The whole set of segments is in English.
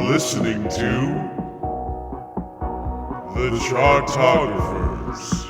listening to the Chartographers.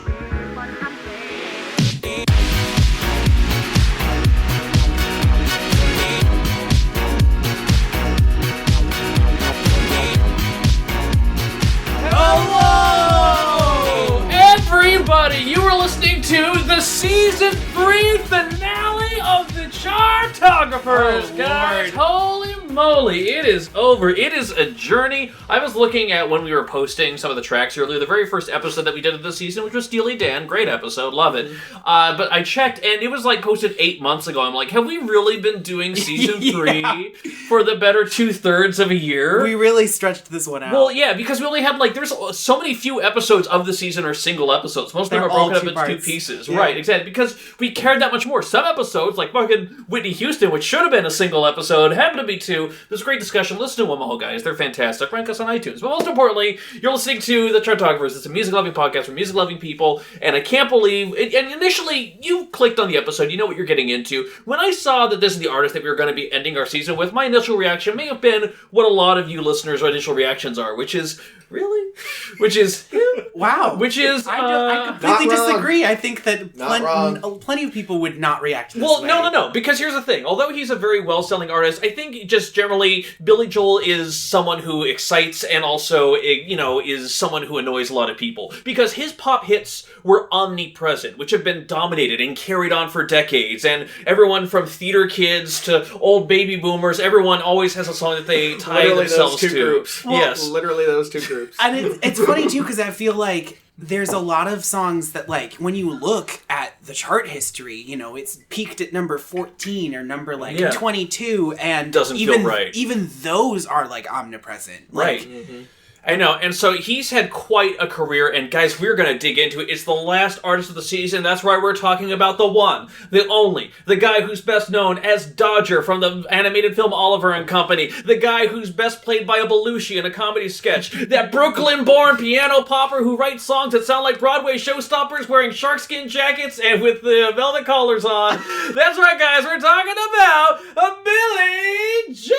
Hello, everybody! You are listening to the Season 3 finale of the Chartographers, guys! Holy moly, it is over. It is a journey. I was looking at when we were posting some of the tracks earlier, the very first episode that we did of this season, which was Steely Dan. Great episode, love it. But I checked, and it was like posted 8 months ago. I'm like, have we really been doing Season 3 for the better 2/3 of a year? We really stretched this one out. Well, yeah, because we only had, like, there's so many few episodes of the season are single episodes. Most of them are broken up into two pieces. Yeah. Right, exactly. Because we cared that much more. Some episodes, like fucking Whitney Houston, which should have been a single episode, happened to be two. There's a great discussion. Listen to them all, guys. They're fantastic. Rank us on iTunes. But most importantly, you're listening to The Chartographers. It's a music-loving podcast for music-loving people, and I can't believe... And initially, you clicked on the episode. You know what you're getting into. When I saw that this is the artist that we were going to be ending our season with, my initial reaction may have been what a lot of you listeners' initial reactions are, which is... Really? Which is... Wow. Which is... I completely disagree. I think that plenty of people would not react to this way. No. Because here's the thing. Although he's a very well-selling artist, I think just generally, Billy Joel is someone who excites and also, is someone who annoys a lot of people. Because his pop hits were omnipresent, which have been dominated and carried on for decades. And everyone from theater kids to old baby boomers, everyone always has a song that they tie themselves to. Groups. Well, yes. Literally those two groups. And it's funny, too, because I feel like there's a lot of songs that, like, when you look at the chart history, it's peaked at number 14 or number, 22, and doesn't feel right. Even those are, like, omnipresent. Right. I know, and so he's had quite a career, and guys, we're going to dig into it. It's the last artist of the season. That's why we're talking about the one, the only, the guy who's best known as Dodger from the animated film Oliver and Company, the guy who's best played by a Belushi in a comedy sketch, that Brooklyn-born piano popper who writes songs that sound like Broadway showstoppers wearing sharkskin jackets and with the velvet collars on. That's right, guys, we're talking about Billy Joel!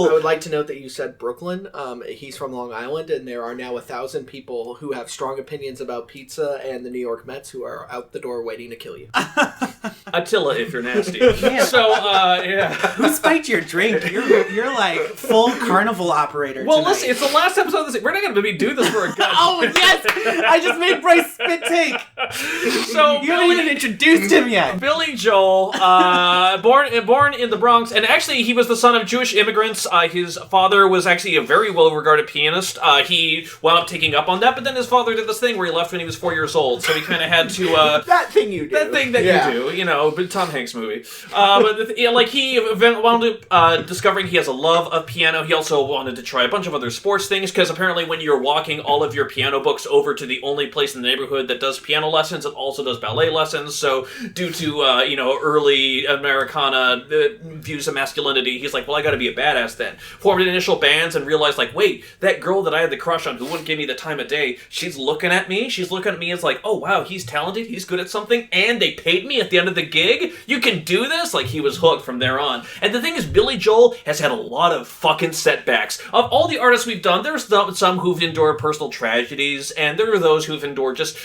I would like to note that you said Brooklyn. He's from Long Island, and there are now 1,000 people who have strong opinions about pizza and the New York Mets who are out the door waiting to kill you. Attila, if you're nasty. Yeah. So, yeah. Who spiked your drink? You're like full carnival operator Well, tonight. listen, it's the last episode of this. We're not going to do this for a gut. Oh, yes! I just made Brice spit take. So, you haven't even introduced him yet. Billy Joel, born in the Bronx, and actually he was the son of Jewish immigrants. His father was actually a very well-regarded pianist. He wound up taking up on that, but then his father did this thing where he left when he was 4 years old, so he kind of had to... that thing you do. That thing that you do, but Tom Hanks movie. But he wound up discovering he has a love of piano. He also wanted to try a bunch of other sports things, because apparently when you're walking all of your piano books over to the only place in the neighborhood that does piano lessons, it also does ballet lessons, so due to, early Americana views of masculinity, he's like, well, I gotta be a badass then. Formed initial bands and realized, like, wait, that girl that I had the crush on who wouldn't give me the time of day, she's looking at me as like, oh wow, he's talented, he's good at something, and they paid me at the end of the gig? You can do this? Like, he was hooked from there on. And the thing is, Billy Joel has had a lot of fucking setbacks. Of all the artists we've done, there's some who've endured personal tragedies, and there are those who've endured just,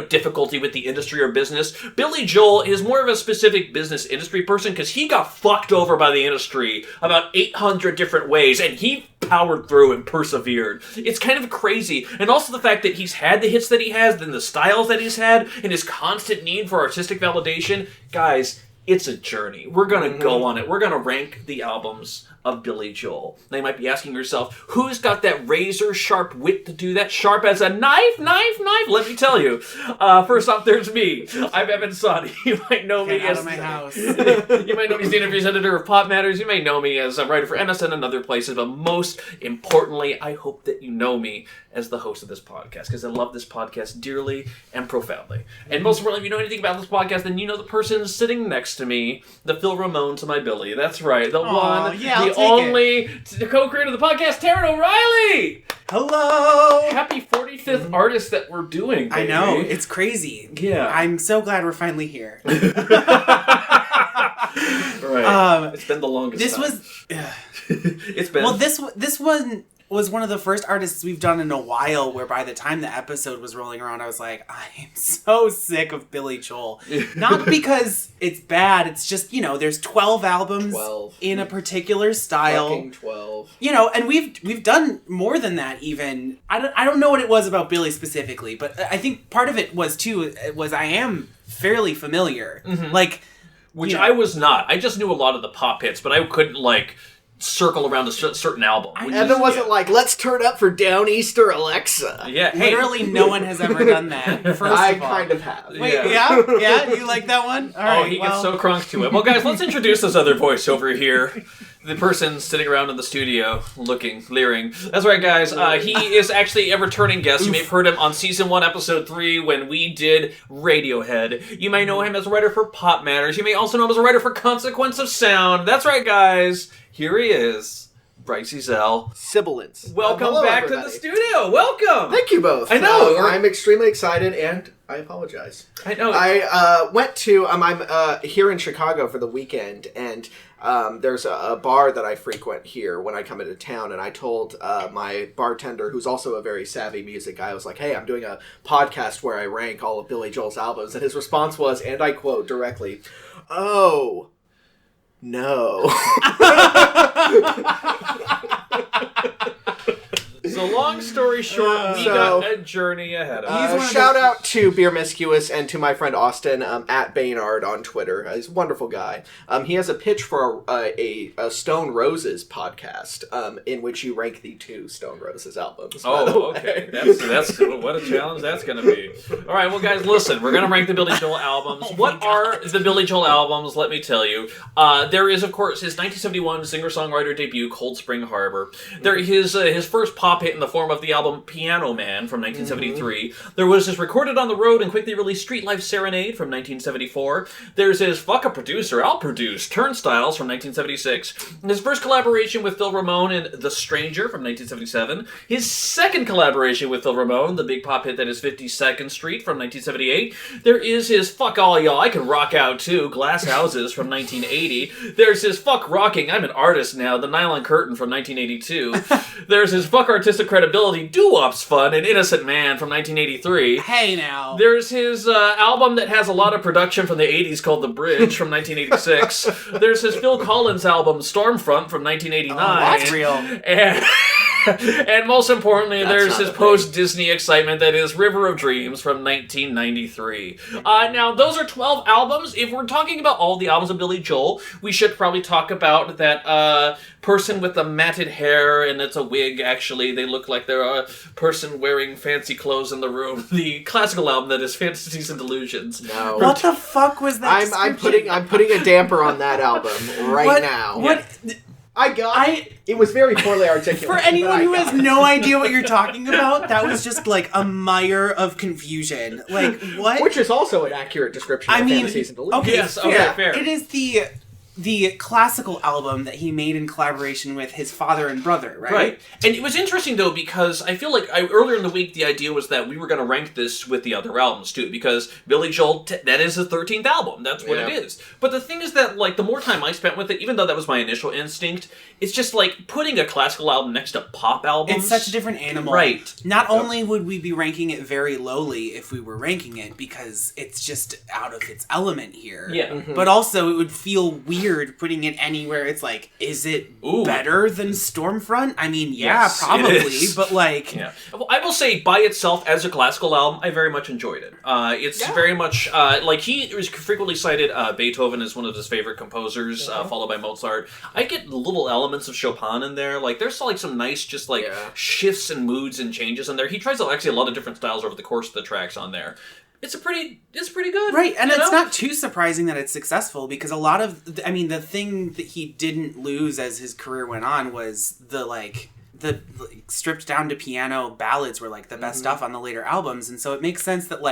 difficulty with the industry or business. Billy Joel is more of a specific business industry person, because he got fucked over by the industry about 800 different ways, and he powered through and persevered. It's kind of crazy. And also the fact that he's had the hits that he has, and the styles that he's had, and his constant need for artistic validation. Guys, it's a journey. We're going to go on it. We're going to rank the albums of Billy Joel. Now you might be asking yourself, who's got that razor sharp wit to do that? Sharp as a knife? Let me tell you. First off, there's me. I'm Evan Sadi. You might know me as... my house. You might know me as the interviews editor of Pop Matters. You may know me as a writer for MSN and other places, but most importantly, I hope that you know me as the host of this podcast, because I love this podcast dearly and profoundly. And most importantly, if you know anything about this podcast, then you know the person sitting next to me, the Phil Ramone to my Billy. That's right, the the only co-creator of the podcast, Taran O'Reilly! Hello! Happy 45th artist that we're doing, baby. I know, it's crazy. Yeah. I'm so glad we're finally here. Right. It's been the longest time. It's been... Well, this one was one of the first artists we've done in a while where by the time the episode was rolling around, I was like, I am so sick of Billy Joel. Not because it's bad, it's just, there's 12 albums in a particular style. Fucking 12. And we've done more than that even. I don't know what it was about Billy specifically, but I think part of it was I am fairly familiar. Mm-hmm. Which I was not. I just knew a lot of the pop hits, but I couldn't, circle around a certain album. Evan wasn't let's turn up for Downeaster Alexa. Yeah, literally no one has ever done that. I kind of have. Wait, yeah, you like that one? All right, he gets so crunk to it. Well, guys, let's introduce this other voice over here. The person sitting around in the studio, leering. That's right, guys. He is actually a returning guest. You may have heard him on Season 1, Episode 3, when we did Radiohead. You may know him as a writer for Pop Matters. You may also know him as a writer for Consequence of Sound. That's right, guys. Here he is, Brice Ezell. Sibilance. Welcome hello, back everybody. to the studio. Welcome. Thank you both. I know. I'm extremely excited, and I apologize. I know. I went to, I'm here in Chicago for the weekend, and there's a bar that I frequent here when I come into town, and I told my bartender, who's also a very savvy music guy, I was like, hey, I'm doing a podcast where I rank all of Billy Joel's albums, and his response was, and I quote directly, "Oh, no." So long story short, we got a journey ahead of us. Shout out to Beer Miscuous and to my friend Austin at Baynard on Twitter. He's a wonderful guy. He has a pitch for a Stone Roses podcast in which you rank the 2 Stone Roses albums. Oh, okay. That's what a challenge that's going to be. All right, well, guys, listen. We're going to rank the Billy Joel albums. What are the Billy Joel albums? Let me tell you. There is, of course, his 1971 singer-songwriter debut, Cold Spring Harbor. There his first pop hit in the form of the album Piano Man from 1973. There was his recorded on the road and quickly released Street Life Serenade from 1974. There's his Fuck a Producer, I'll Produce, Turnstiles from 1976. And his first collaboration with Phil Ramone in The Stranger from 1977. His second collaboration with Phil Ramone, the big pop hit that is 52nd Street from 1978. There is his Fuck All Y'all, I Can Rock Out Too, Glass Houses from 1980. There's his Fuck Rocking, I'm an Artist Now, The Nylon Curtain from 1982. There's his Fuck Artistic Credibility, Doo-Wop's Fun, An Innocent Man from 1983. Hey now. There's his album that has a lot of production from the 80s called The Bridge from 1986. There's his Phil Collins album, Stormfront from 1989. Oh, that's real. And most importantly, there's his post-Disney excitement that is River of Dreams from 1993. Now, those are 12 albums. If we're talking about all the albums of Billy Joel, we should probably talk about that person with the matted hair, and it's a wig, actually. They look like they're a person wearing fancy clothes in the room. The classical album that is Fantasies and Delusions. No. What the fuck was that? I'm putting a damper on that album now. What? It was very poorly articulated. For anyone who has no idea what you're talking about, that was just a mire of confusion. What? Which is also an accurate description of Fantasies and Delusions. Okay, yes, okay, fair. It is the classical album that he made in collaboration with his father and brother, right? Right. And it was interesting, though, because I feel like earlier in the week, the idea was that we were going to rank this with the other albums, too, because Billy Joel, that is his 13th album. That's what it is. But the thing is that, the more time I spent with it, even though that was my initial instinct, it's just, putting a classical album next to pop albums. It's such a different animal. Right. Not only would we be ranking it very lowly if we were ranking it, because it's just out of its element here. Yeah. Mm-hmm. But also, it would feel weird putting it anywhere. It's is it better than Stormfront? I mean, Yes, probably, it is. but Yeah. I will say, by itself, as a classical album, I very much enjoyed it. It's very much, he is frequently cited Beethoven as one of his favorite composers, followed by Mozart. I get little elements of Chopin in there. There's some nice, shifts and moods and changes in there. He tries actually a lot of different styles over the course of the tracks on there. It's pretty good. Right, and it's not too surprising that it's successful, because a lot of, the thing that he didn't lose as his career went on was the stripped down to piano ballads were the best stuff on the later albums, and so it makes sense that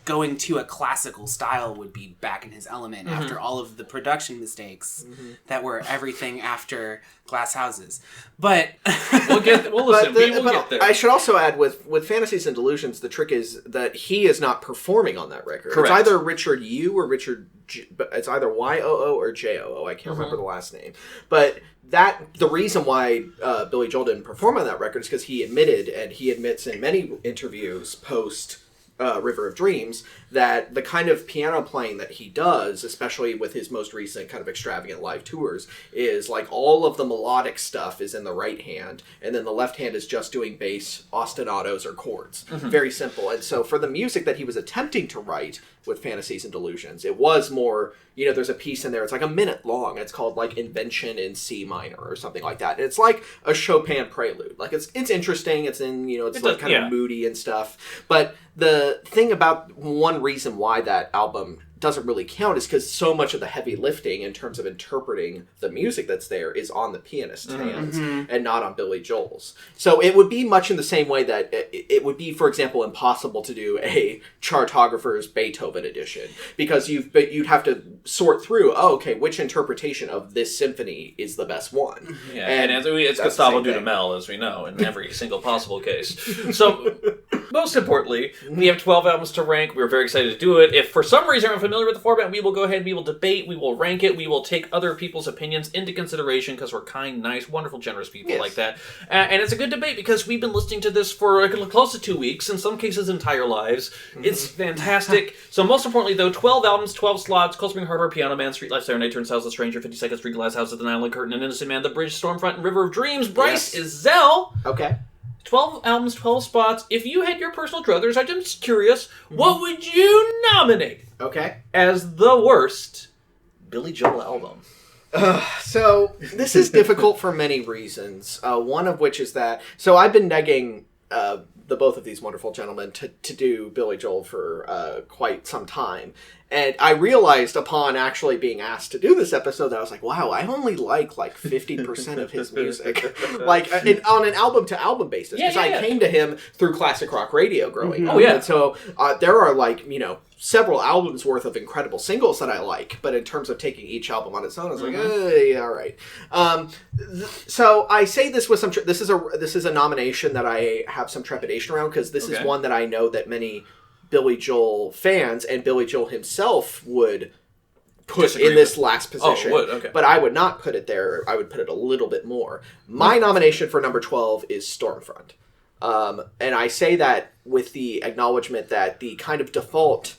going to a classical style would be back in his element after all of the production mistakes that were everything after Glass Houses. But we'll get there. I should also add with Fantasies and Delusions, the trick is that he is not performing on that record. Correct. It's either Richard Yu or it's either YOO or JOO. I can't remember the last name. But the reason why Billy Joel didn't perform on that record is because he admitted, and he admits in many interviews post River of Dreams, that the kind of piano playing that he does, especially with his most recent kind of extravagant live tours, is like all of the melodic stuff is in the right hand, and then the left hand is just doing bass, ostinatos, or chords. Very simple. And so for the music that he was attempting to write with Fantasies and Delusions, it was more, there's a piece in there, it's like a minute long. It's called like Invention in C minor or something like that. And it's like a Chopin prelude. Like it's interesting. It's in, it's like kind of moody and stuff. But the thing about one reason why that album doesn't really count is because so much of the heavy lifting in terms of interpreting the music that's there is on the pianist's hands and not on Billy Joel's. So it would be much in the same way that it would be, for example, impossible to do a Chartographers Beethoven edition, because you'd have to sort through, which interpretation of this symphony is the best one. Yeah, and it's Gustavo Dudamel, as we know, in every single possible case. So, most importantly, we have 12 albums to rank. We're very excited to do it. If for some reason you're unfamiliar with the format, we will go ahead, we will debate, we will rank it, we will take other people's opinions into consideration, because we're kind, nice, wonderful, generous people like that. And it's a good debate, because we've been listening to this for close to 2 weeks, in some cases entire lives. It's fantastic. So most importantly, though, 12 albums, 12 slots: Cold Spring Harbor, Piano Man, Street Life, Serenade, Turnstiles, The Stranger, 52nd Street, Glass Houses, The Nylon Curtain, An Innocent Man, The Bridge, Stormfront, and River of Dreams. Brice is Ezell. Okay. 12 albums, 12 spots. If you had your personal druthers, I'm just curious, what would you nominate as the worst Billy Joel album? So this is difficult for many reasons. One of which is that, so I've been negging the both of these wonderful gentlemen to do Billy Joel for quite some time. And I realized upon actually being asked to do this episode that I was like, wow, I only like 50% of his music. On an album-to-album basis. Because I came to him through classic rock radio growing up. And so there are several albums worth of incredible singles that I like. But in terms of taking each album on its own, I was like, all right. So I say this with some... This is a nomination that I have some trepidation around, because this is one that I know that many Billy Joel fans and Billy Joel himself would put in this last position. But I would not put it there. I would put it a little bit more. My nomination for number 12 is Stormfront. And I say that with the acknowledgement that the kind of default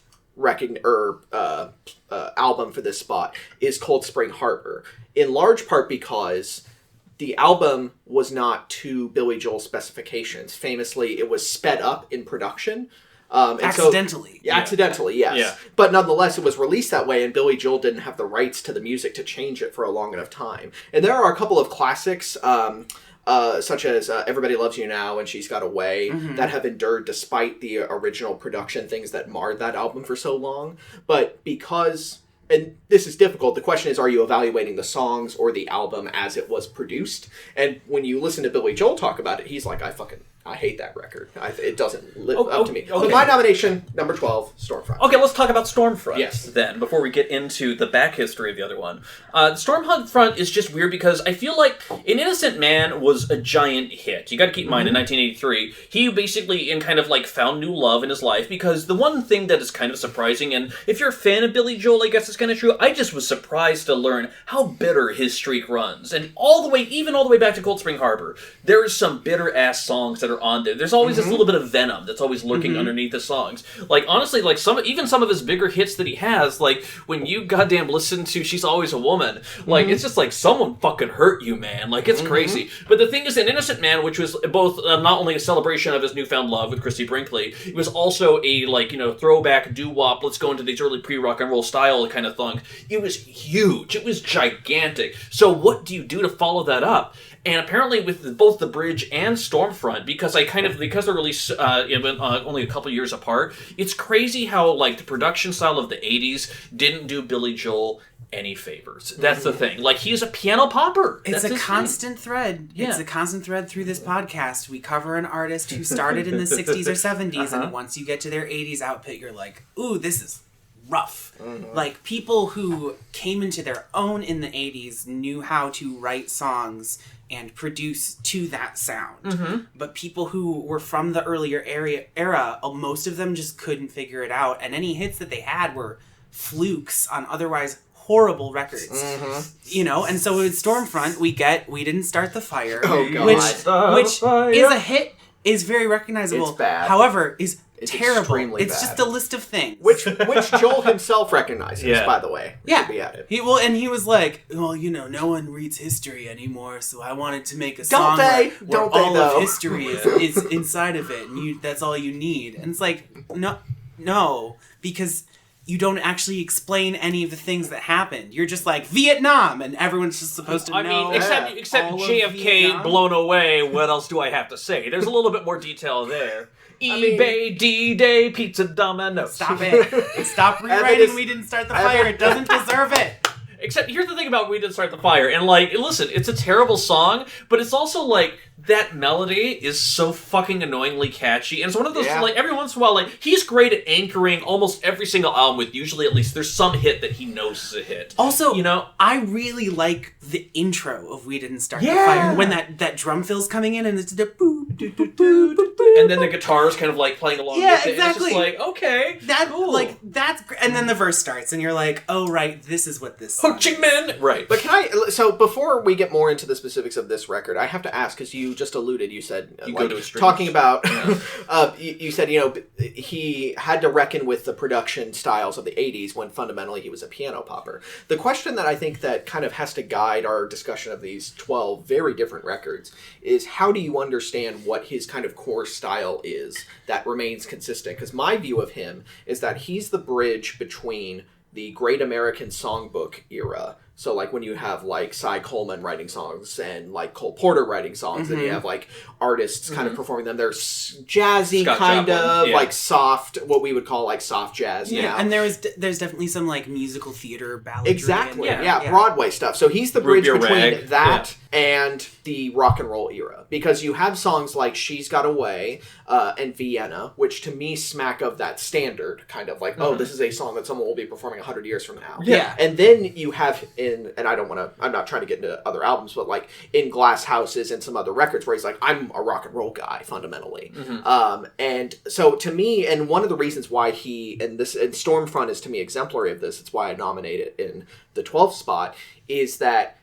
album for this spot is Cold Spring Harbor, in large part because the album was not to Billy Joel's specifications. Famously, it was sped up in production. Accidentally. Accidentally, yes. Yeah. But nonetheless, it was released that way, and Billy Joel didn't have the rights to the music to change it for a long enough time. And there are a couple of classics, such as Everybody Loves You Now and She's Got Away, that have endured despite the original production things that marred that album for so long. But because... And this is difficult. The question is, are you evaluating the songs or the album as it was produced? And when you listen to Billy Joel talk about it, he's like, I hate that record. It doesn't live up to me. Okay. But my nomination, number 12, Stormfront. Okay, let's talk about Stormfront then, before we get into the back history of the other one. Stormfront is just weird because I feel like An Innocent Man was a giant hit. You gotta keep in mind, in 1983, he basically found new love in his life, because the one thing that is kind of surprising, and if you're a fan of Billy Joel, I guess it's kind of true, I just was surprised to learn how bitter his streak runs. And all the way back to Cold Spring Harbor, there's some bitter-ass songs that are on there. There's always this little bit of venom that's always lurking underneath the songs. Honestly, some of his bigger hits that he has, when you goddamn listen to She's Always a Woman, it's just someone fucking hurt you, man. It's crazy. But the thing is, An Innocent Man, which was both not only a celebration of his newfound love with Christy Brinkley, it was also a throwback doo-wop, let's go into these early pre-rock and roll style kind of thing. It was huge. It was gigantic. So what do you do to follow that up? And apparently with both The Bridge and Stormfront, because they're released only a couple years apart, it's crazy how the production style of the 80s didn't do Billy Joel any favors. That's the thing. Like, he's a piano popper. It's That's a his constant thread. Yeah. It's a constant thread through this podcast. We cover an artist who started in the 60s or 70s, and once you get to their 80s output, you're like, ooh, this is rough. Like, people who came into their own in the 80s knew how to write songs and produce to that sound. But people who were from the earlier era, most of them just couldn't figure it out, and any hits that they had were flukes on otherwise horrible records. You know, and so with Stormfront, we Didn't Start the Fire, which is a hit, is very recognizable. It's bad. However, it's terrible. Extremely It's bad. just a list of things. Which Joel himself recognizes, by the way. Yeah. To be added. He was like, well, you know, no one reads history anymore, so I wanted to make a Don't song they? where Don't they, all though? of history is inside of it, and that's all you need. And it's like, no, because you don't actually explain any of the things that happened. You're just like, Vietnam, and everyone's just supposed to know. I mean, except all of JFK Vietnam. blown away, what else do I have to say? There's a little bit more detail there. eBay, D-Day, Pizza Domino's. Stop it. Stop rewriting We Didn't Start the Fire. It doesn't deserve it. Except, here's the thing about We Didn't Start the Fire, and, like, listen, it's a terrible song, but it's also, like, that melody is so fucking annoyingly catchy, and it's one of those, like, every once in a while, like, he's great at anchoring almost every single album with usually at least there's some hit that he knows is a hit. Also, you know, I really like the intro of We Didn't Start the Fire, when that drum fill's coming in, and it's the boo, doo, doo, doo, doo, boo. and then the guitar's kind of, like, playing along with it, and it's just like, okay, cool. Like, that's great. And then the verse starts, and you're like, oh, right, this is what this song Ho Chi Minh! Right. But so before we get more into the specifics of this record, I have to ask, because you just alluded, you said, You like, go to extremes. talking about, you said, you know, he had to reckon with the production styles of the 80s when fundamentally he was a piano popper. The question that I think that kind of has to guide our discussion of these 12 very different records is, how do you understand what his kind of core style is that remains consistent? Because my view of him is that he's the bridge between the Great American Songbook era. So, like, when you have, like, Cy Coleman writing songs and, like, Cole Porter writing songs, and you have, like, artists kind of performing them. They're jazzy, Scott kind Joplin, of, like, soft, what we would call, like, soft jazz now. And there's definitely some, like, musical theater balladry. Exactly. And, Yeah, Broadway stuff. So he's the bridge Ruby between Rag. that and the rock and roll era. Because you have songs like She's Got Away and Vienna, which to me smack of that standard, kind of like, oh, this is a song that someone will be performing 100 years from now. Yeah. And then you have and I'm not trying to get into other albums, but like in Glass Houses and some other records where he's like, I'm a rock and roll guy, fundamentally. And so to me, and one of the reasons why and Stormfront is to me exemplary of this, it's why I nominate it in the 12th spot, is that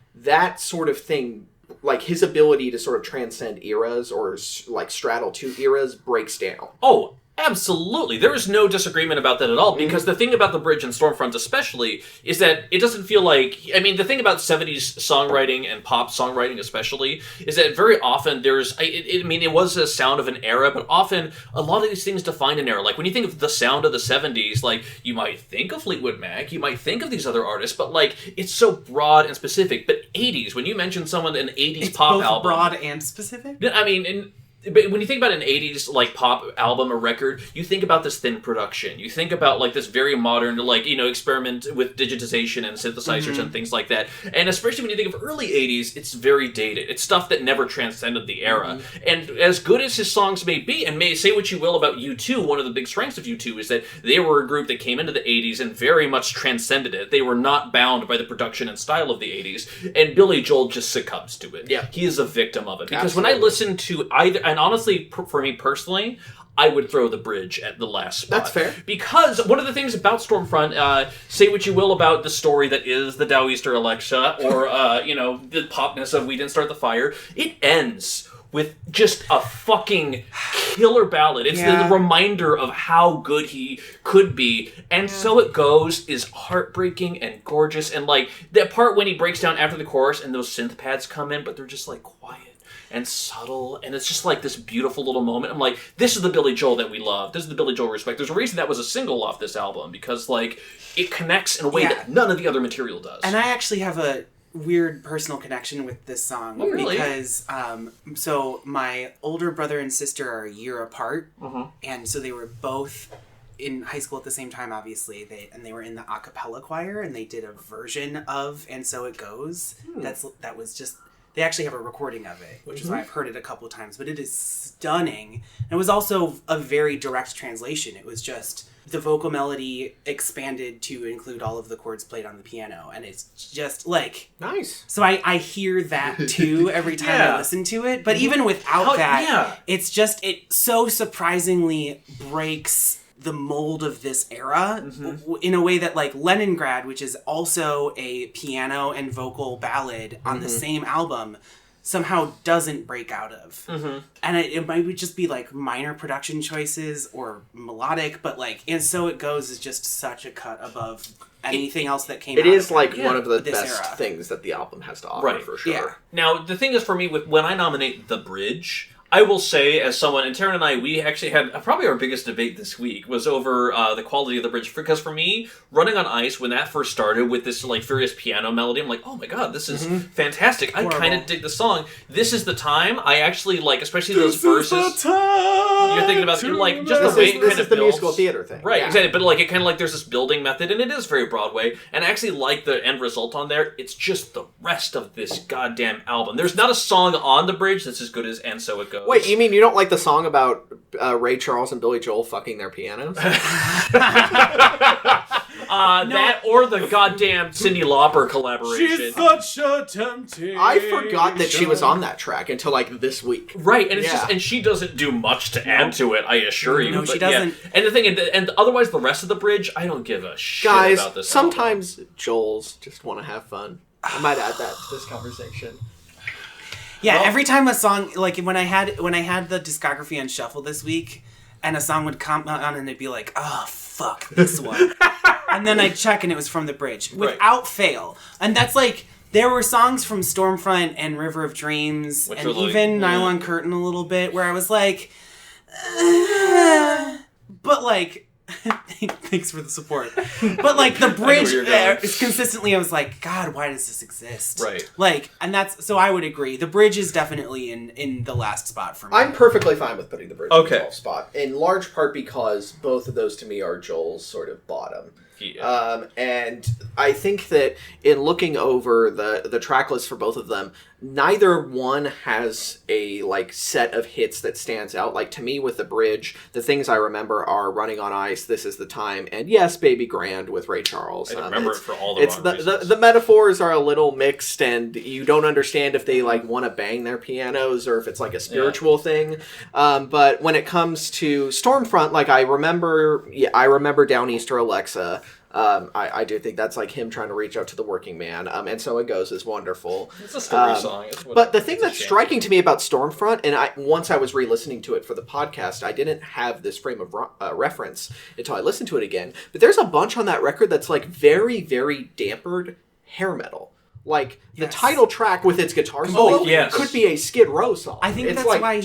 sort of thing, like his ability to sort of transcend eras or like straddle two eras, breaks down. Oh, absolutely. There is no disagreement about that at all, because the thing about the bridge and Stormfront especially is that it doesn't feel like... I mean, the thing about 70s songwriting and pop songwriting especially is that very often there's... it was a sound of an era, but often a lot of these things define an era. Like, when you think of the sound of the 70s, like, you might think of Fleetwood Mac, you might think of these other artists, but, like, it's so broad and specific. But 80s, when you mention someone an 80s It's pop both album... broad and specific? I mean... But when you think about an 80s, like, pop album or record, you think about this thin production. You think about, like, this very modern, like, you know, experiment with digitization and synthesizers and things like that. And especially when you think of early 80s, it's very dated. It's stuff that never transcended the era. And as good as his songs may be, and may say what you will about U2, one of the big strengths of U2 is that they were a group that came into the 80s and very much transcended it. They were not bound by the production and style of the 80s. And Billy Joel just succumbs to it. Yeah. He is a victim of it. Because Absolutely. when I listen to either... And honestly, for me personally, I would throw the bridge at the last spot. That's fair. Because one of the things about Stormfront, say what you will about the story that is the Dowiester Alexa, or, the popness of We Didn't Start the Fire, it ends with just a fucking killer ballad. It's the reminder of how good he could be. And So It Goes is heartbreaking and gorgeous. And, like, that part when he breaks down after the chorus and those synth pads come in, but they're just, like, quiet and subtle, and it's just like this beautiful little moment. I'm like, this is the Billy Joel that we love. This is the Billy Joel respect. There's a reason that was a single off this album, because, like, it connects in a way that none of the other material does. And I actually have a weird personal connection with this song. Oh, really? Because, so my older brother and sister are a year apart, and so they were both in high school at the same time, obviously. They were in the a cappella choir, and they did a version of "And So It Goes." That was just. They actually have a recording of it, which is why I've heard it a couple of times. But it is stunning. And it was also a very direct translation. It was just the vocal melody expanded to include all of the chords played on the piano, and it's just like nice. So I hear that too every time I listen to it. But even without it's just it so surprisingly breaks the mold of this era in a way that like Leningrad, which is also a piano and vocal ballad on the same album, somehow doesn't break out of. And it might just be like minor production choices or melodic, but like And So It Goes is just such a cut above anything else that came out. It is like one of the best era. things that the album has to offer, for sure. Yeah. Now, the thing is for me, when I nominate The Bridge, I will say, as someone, and Taran and I, we actually had probably our biggest debate this week was over the quality of the bridge. Because for me, Running on Ice, when that first started with this like furious piano melody, I'm like, oh my god, this is fantastic. I kind of dig the song. This Is the Time. I actually like, especially those verses. You're thinking about like just the way it kind of builds. This is the musical theater thing, right? Exactly. But like it kind of like there's this building method, and it is very Broadway. And I actually like the end result on there. It's just the rest of this goddamn album. There's not a song on the bridge that's as good as And So It Goes. Wait, you mean you don't like the song about Ray Charles and Billy Joel fucking their pianos? That or the goddamn Cyndi Lauper collaboration. She's such a temptation. I forgot that she was on that track until like this week. Right, and it's just, and she doesn't do much to add to it, I assure you. No, but she doesn't. Yeah. And the thing, and otherwise the rest of the bridge, I don't give a shit Guys, about this. sometimes Joels just want to have fun. I might add that to this conversation. Yeah, every time a song, like when I had the discography on shuffle this week, and a song would come on and it'd be like, oh, fuck this one. And then I'd check and it was from the bridge. Without fail. And that's like, there were songs from Stormfront and River of Dreams, and even Nylon Curtain a little bit, where I was like, but like, thanks for the support. But like the bridge there is consistently, I was like, God, why does this exist? Right. Like, and that's, so I would agree. The bridge is definitely in the last spot for me. I'm perfectly fine with putting the bridge in the 12th spot, in large part because both of those to me are Joel's sort of bottom. Yeah. And I think that in looking over the track list for both of them, neither one has a like set of hits that stands out. Like to me with the bridge, the things I remember are Running on Ice, This Is the Time, and yes, Baby Grand with Ray Charles. I remember it for all the wrong reasons. The metaphors are a little mixed, and you don't understand if they like want to bang their pianos or if it's like a spiritual thing. But when it comes to Stormfront, like I remember Downeaster Alexa. I do think that's like him trying to reach out to the working man. And So It Goes is wonderful. It's a story song. But the thing that's striking to me about Stormfront, and once I was re-listening to it for the podcast, I didn't have this frame of reference until I listened to it again. But there's a bunch on that record that's like very, very dampered hair metal. Like the title track with its guitar solo could be a Skid Row song. I think it's that's like why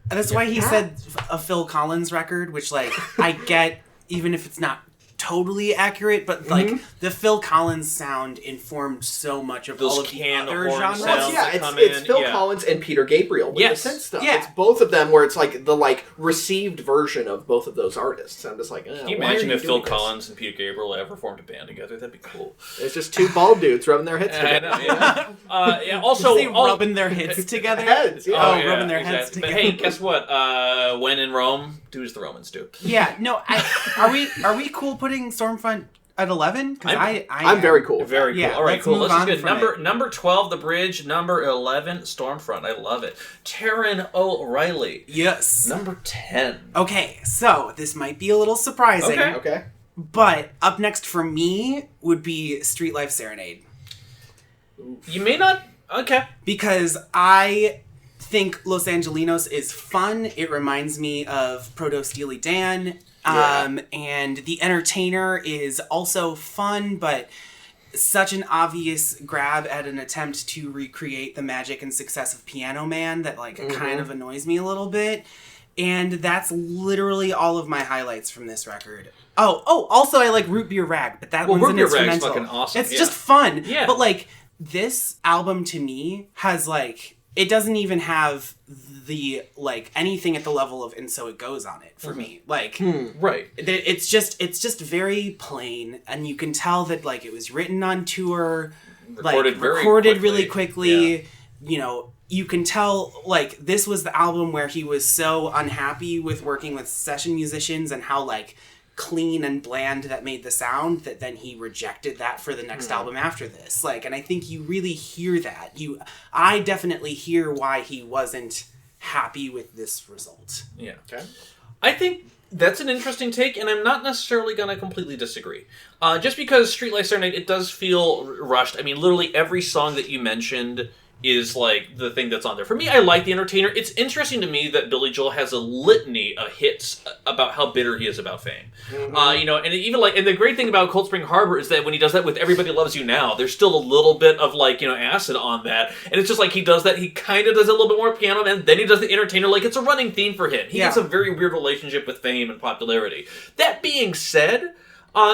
that's why he said a Phil Collins record, which like I get, even if it's not totally accurate, but like the Phil Collins sound informed so much of all of the other genres. It's Phil Collins and Peter Gabriel with the synth stuff. It's both of them where it's like the like received version of both of those artists. I'm just like, can you imagine if Phil Collins and Peter Gabriel ever formed a band together? That'd be cool. It's just two bald dudes rubbing their heads together. I know, also rubbing their heads together. Rubbing their heads together. But hey, guess what? When in Rome, do as the Romans do. Yeah, no. Are we cool putting Stormfront at 11? Because I'm very cool. Very cool. Yeah, all right, cool. Let's just get number 12, The Bridge. Number 11, Stormfront. I love it. Taran O'Reilly. Yes. Number 10. Okay, so this might be a little surprising. Okay. But up next for me would be Street Life Serenade. You may not. Okay. Because I think Los Angelinos is fun. It reminds me of Proto Steely Dan. And The Entertainer is also fun, but such an obvious grab at an attempt to recreate the magic and success of Piano Man that like kind of annoys me a little bit. And that's literally all of my highlights from this record. Also I like Root Beer Rag, but that one's an instrumental. Rag's fucking awesome. It's just fun. Yeah. But like this album to me has like it doesn't even have the, like, anything at the level of And So It Goes on it for me. Like, right. It's just very plain, and you can tell that, like, it was written on tour, recorded really quickly. Yeah. You know, you can tell, like, this was the album where he was so unhappy with working with session musicians and how, like, clean and bland that made the sound, that then he rejected that for the next album after this. Like, and I think you really hear that. I definitely hear why he wasn't happy with this result. Yeah. Okay. I think that's an interesting take, and I'm not necessarily going to completely disagree. Just because Street Life Serenade, it does feel rushed. I mean, literally every song that you mentioned is, like, the thing that's on there. For me, I like The Entertainer. It's interesting to me that Billy Joel has a litany of hits about how bitter he is about fame. You know, and even, like, and the great thing about Cold Spring Harbor is that when he does that with Everybody Loves You Now, there's still a little bit of, like, you know, acid on that. And it's just like he does that, he kind of does a little bit more piano, and then he does The Entertainer. Like, it's a running theme for him. He has a very weird relationship with fame and popularity. That being said,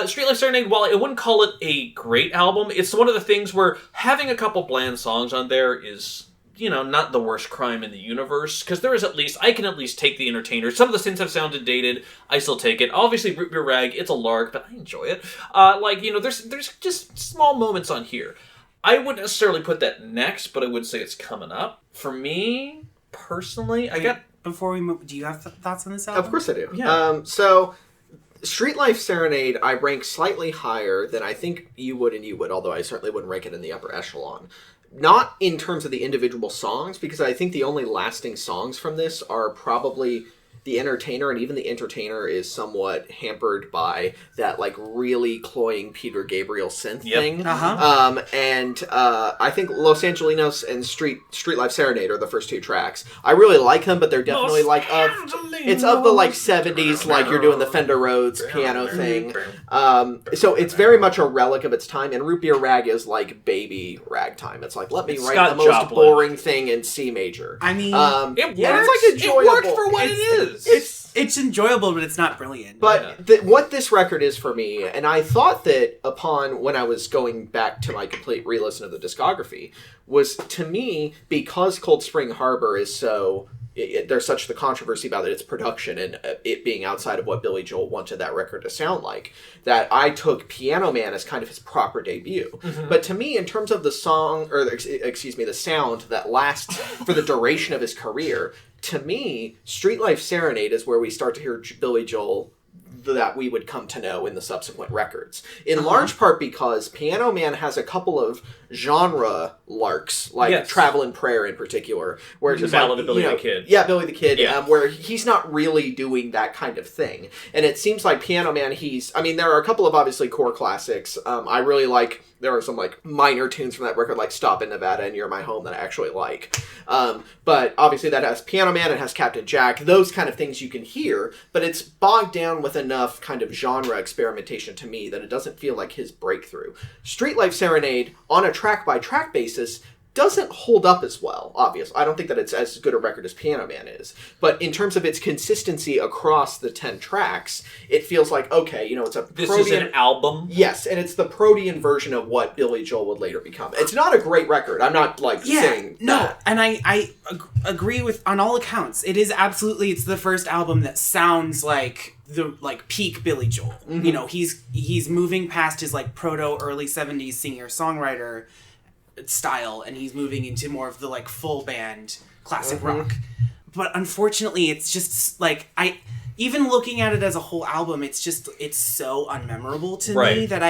Street Life Serenade, while I wouldn't call it a great album, it's one of the things where having a couple bland songs on there is, you know, not the worst crime in the universe, because there is I can at least take The Entertainer. Some of the things have sounded dated, I still take it. Obviously, Root Beer Rag, it's a lark, but I enjoy it. Like, you know, there's just small moments on here. I wouldn't necessarily put that next, but I would say it's coming up. For me, personally, Before we move, do you have thoughts on this album? Of course I do. Yeah. So, Street Life Serenade, I rank slightly higher than I think you would and you would, although I certainly wouldn't rank it in the upper echelon. Not in terms of the individual songs, because I think the only lasting songs from this are probably The Entertainer, and even The Entertainer is somewhat hampered by that, like, really cloying Peter Gabriel synth thing. And I think Los Angelinos and Street Life Serenade are the first two tracks. I really like them, but they're definitely it's of the, like, 70s, like, you're doing the Fender Rhodes piano thing. So it's very much a relic of its time, and Root Beer Rag is like baby ragtime. It's like, let me write Scott the most Joplin. boring thing in C major. I mean, it works. And it's, like, enjoyable. It works for what it is. It's enjoyable, but it's not brilliant. But what this record is for me, and I thought that when I was going back to my complete re-listen of the discography, was, to me, because Cold Spring Harbor is so... there's such the controversy about its production and it being outside of what Billy Joel wanted that record to sound like, that I took Piano Man as kind of his proper debut. But to me, in terms of the song, or excuse me, the sound that lasts for the duration of his career, to me, Street Life Serenade is where we start to hear Billy Joel that we would come to know in the subsequent records. In large part because Piano Man has a couple of genre larks, like Travelin' Prayer in particular, where it's the Ballad of Billy the Kid. Yeah, Billy the Kid, where he's not really doing that kind of thing. And it seems like Piano Man, there are a couple of obviously core classics. I really like, there are some, like, minor tunes from that record, like Stop in Nevada and You're My Home, that I actually like. But obviously that has Piano Man, it has Captain Jack, those kind of things you can hear, but it's bogged down with enough kind of genre experimentation to me that it doesn't feel like his breakthrough. Street Life Serenade, on a track-by-track basis, doesn't hold up as well, obviously. I don't think that it's as good a record as Piano Man is. But in terms of its consistency across the 10 tracks, it feels like, okay, you know, it's a This is an album? Yes, and it's the Protean version of what Billy Joel would later become. It's not a great record. I'm not, like, saying that. And I agree with, on all accounts, it's the first album that sounds like the, like, peak Billy Joel. You know, he's moving past his, like, proto early 70s singer-songwriter style, and he's moving into more of the, like, full band classic rock. But unfortunately, it's just, like, even looking at it as a whole album, it's so unmemorable to me that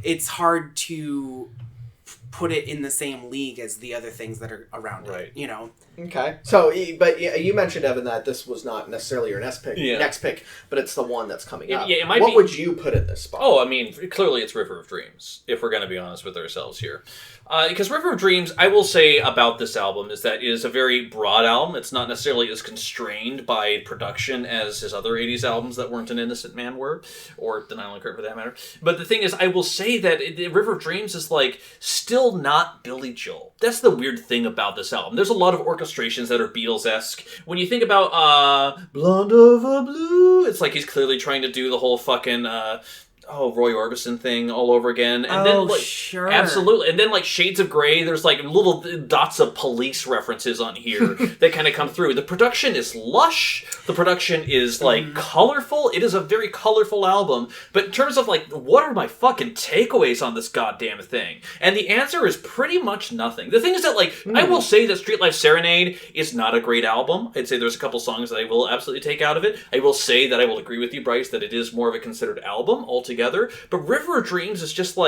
it's hard to put it in the same league as the other things that are around it, you know? Okay. So, but you mentioned, Evan, that this was not necessarily your next pick, but it's the one that's coming up. Yeah, what would you put in this spot? Oh, I mean, clearly it's River of Dreams, if we're going to be honest with ourselves here. Because River of Dreams, I will say about this album, is that it is a very broad album. It's not necessarily as constrained by production as his other 80s albums that weren't an Innocent Man were, or Denial and Curt for that matter. But the thing is, I will say that River of Dreams is, like, still not Billy Joel. That's the weird thing about this album. There's a lot of orchestrations that are Beatles-esque. When you think about Blonde Over Blue, it's like he's clearly trying to do the whole fucking Roy Orbison thing all over again. And Oh, then, sure. Absolutely. And then, Shades of Grey, there's, little dots of Police references on here that kind of come through. The production is lush. The production is, colorful. It is a very colorful album. But in terms of, what are my fucking takeaways on this goddamn thing? And the answer is pretty much nothing. The thing is that, I will say that Street Life Serenade is not a great album. I'd say there's a couple songs that I will absolutely take out of it. I will say that I will agree with you, Brice, that it is more of a considered album altogether. But River of Dreams is just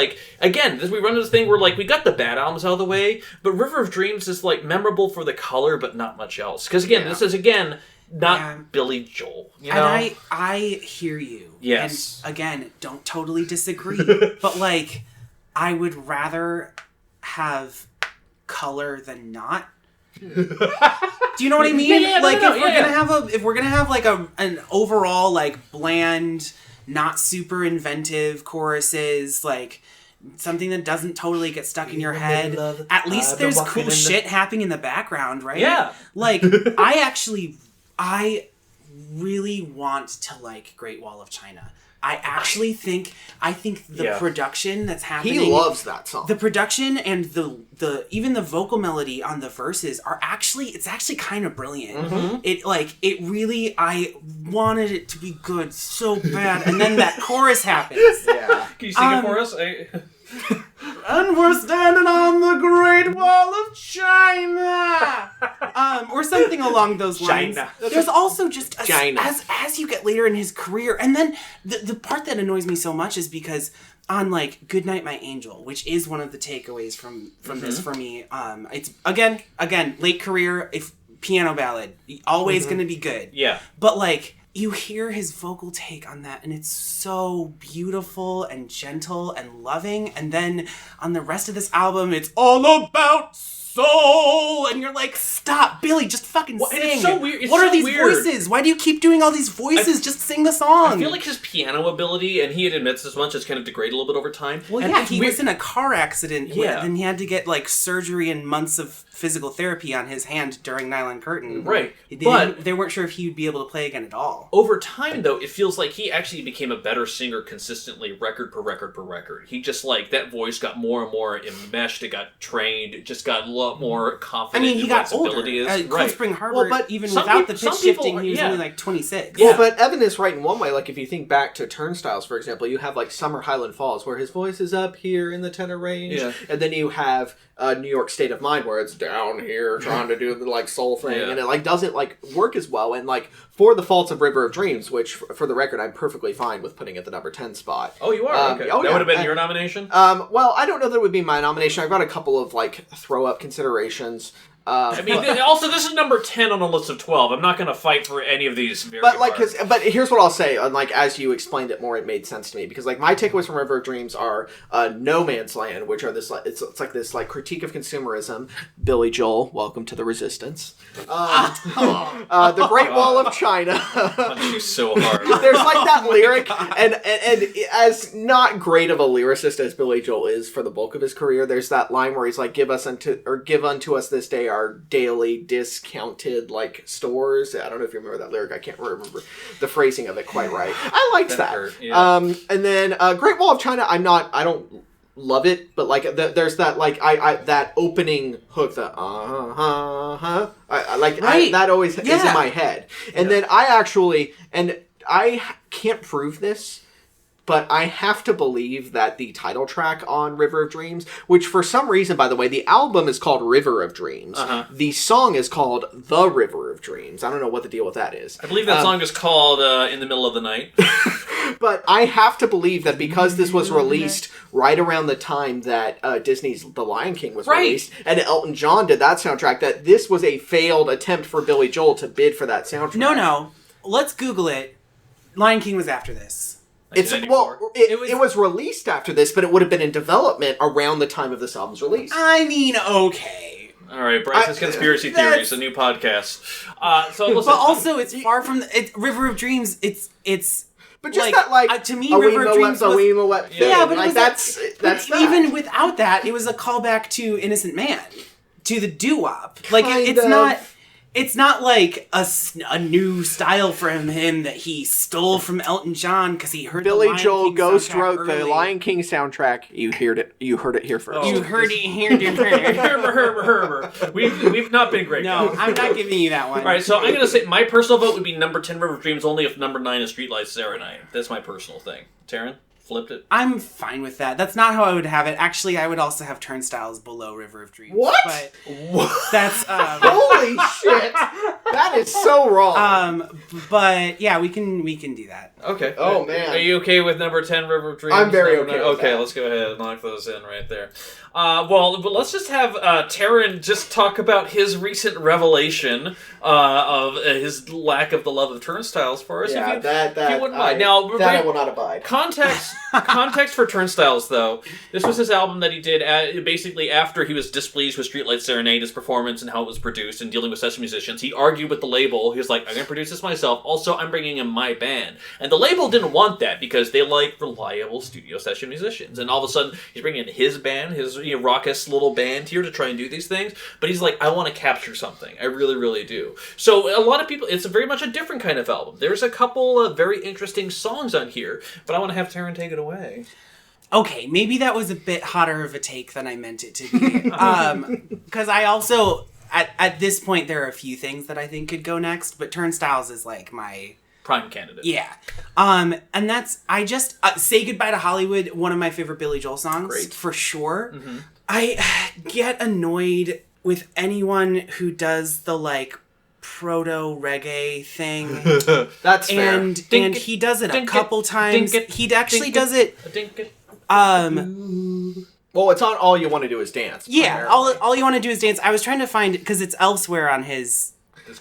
again, we run into this thing where we got the bad albums out of the way, but River of Dreams is memorable for the color, but not much else. Because again, this is not Billy Joel. You know? And I hear you. Yes. And again, don't totally disagree. But I would rather have color than not. Do you know what I mean? If we're gonna have an overall bland, not super inventive choruses, something that doesn't totally get stuck in your head. At least there's cool shit happening in the background, right? Yeah. I really want to like Great Wall of China. I think the production that's happening. He loves that song. The production and the even the vocal melody on the verses are actually kind of brilliant. Mm-hmm. I wanted it to be good so bad, and then that chorus happens. Yeah. Can you sing it for us? And we're standing on the Great Wall of China, or something along those lines. China. There's also just China. as you get later in his career, and then the part that annoys me so much is because on Goodnight My Angel, which is one of the takeaways from this for me, it's again late career, if piano ballad, always going to be good. Yeah, but you hear his vocal take on that, and it's so beautiful and gentle and loving. And then on the rest of this album, it's all about soul, and you're like, stop, Billy, just fucking sing. It's so weird. What are these voices? Why do you keep doing all these voices? Just sing the song. I feel like his piano ability, and he admits as much, has kind of degraded a little bit over time. Well, and yeah, he was in a car accident, and he had to get surgery and months of physical therapy on his hand during Nylon Curtain. Right. They weren't sure if he would be able to play again at all. Over time, though, it feels like he actually became a better singer consistently, record per record per record. He just, that voice got more and more enmeshed, it got trained, it just got a lot more confident. He got older. Cold Spring Harbor, even without the pitch shifting, he was only 26. Well, but Evan is right in one way. If you think back to Turnstiles, for example, you have Summer Highland Falls, where his voice is up here in the tenor range, and then you have New York State of Mind, where it's down here trying to do the soul thing, and it doesn't work as well. And For the Faults of River of Dreams, which for the record I'm perfectly fine with putting at the number 10 spot. Oh, you are? Okay. That would have been your nomination? Well, I don't know that it would be my nomination. I've got a couple of throw up considerations. Also, this is number 10 on a list of 12. I'm not going to fight for any of these very But hard. but here's what I'll say. As you explained it more, it made sense to me because my takeaways from River of Dreams are No Man's Land, which are this it's this critique of consumerism. Billy Joel, welcome to the resistance. The Great Wall of China. Punch you so hard. There's that lyric, and as not great of a lyricist as Billy Joel is for the bulk of his career, there's that line where he's give unto us this day our daily discounted stores. I don't know if you remember that lyric. I can't remember the phrasing of it quite right. I liked that. Hurt, yeah. And then Great Wall of China. I don't love it, but there's that that opening hook. The that always is in my head. And then I can't prove this, but I have to believe that the title track on River of Dreams, which for some reason, by the way, the album is called River of Dreams. The song is called The River of Dreams. I don't know what the deal with that is. I believe that song is called In the Middle of the Night. But I have to believe that because this was released right around the time that Disney's The Lion King was released, and Elton John did that soundtrack, that this was a failed attempt for Billy Joel to bid for that soundtrack. No. Let's Google it. Lion King was after this. It was released after this, but it would have been in development around the time of this album's release. Okay. All right, Brice's Conspiracy Theories, a new podcast. So listen, but also, it's far from River of Dreams. It's. But just to me, River of Dreams was... but that's that. Even without that, it was a callback to Innocent Man, to the doo-wop. It's not. it's not like a new style from him that he stole from Elton John because he heard Billy the Lion Joel King Ghost soundtrack wrote early. the Lion King soundtrack. You heard it here first. You heard it here. Herber. We've not been great. No, guys. I'm not giving you that one. All right, so I'm gonna say my personal vote would be number 10, River of Dreams, only if number 9 is Streetlights Serenade. That's my personal thing. Taran, flipped it. I'm fine with that. That's not how I would have it. Actually, I would also have Turnstiles below River of Dreams. What? But that's Holy shit! That is so wrong. But yeah, we can do that. Okay. Oh, man. Are you okay with number 10, River of Dreams? I'm very Number okay nine? with Okay, that. let's go ahead and knock those in right there. Well, but let's just have Taran just talk about his recent revelation of his lack of the love of Turnstiles for us. Yeah, if you wouldn't mind. Now, I will not abide. Context for Turnstiles, though. This was his album that he did basically after he was displeased with Streetlight Serenade, his performance and how it was produced and dealing with session musicians. He argued with the label. He was like, I'm going to produce this myself. Also, I'm bringing in my band. And the label didn't want that because they like reliable studio session musicians. And all of a sudden, he's bringing in his band, his raucous little band here to try and do these things. But he's like, I want to capture something. I really, really do. So a lot of people, it's very much a different kind of album. There's a couple of very interesting songs on here, but I want to have Taran take it away. Okay, maybe that was a bit hotter of a take than I meant it to be. Because I also, at this point, there are a few things that I think could go next, but Turnstiles is like my... Prime candidate. Yeah. And that's, I just, Say Goodbye to Hollywood, one of my favorite Billy Joel songs. Great. For sure. Mm-hmm. I get annoyed with anyone who does the, like, proto-reggae thing. That's fair. And he does it a Dink it, couple times. dink it, He actually dink does it... Well, it's on All You Want to Do Is Dance. Yeah, primarily. all you want to do is dance. I was trying to find, because it's elsewhere on his...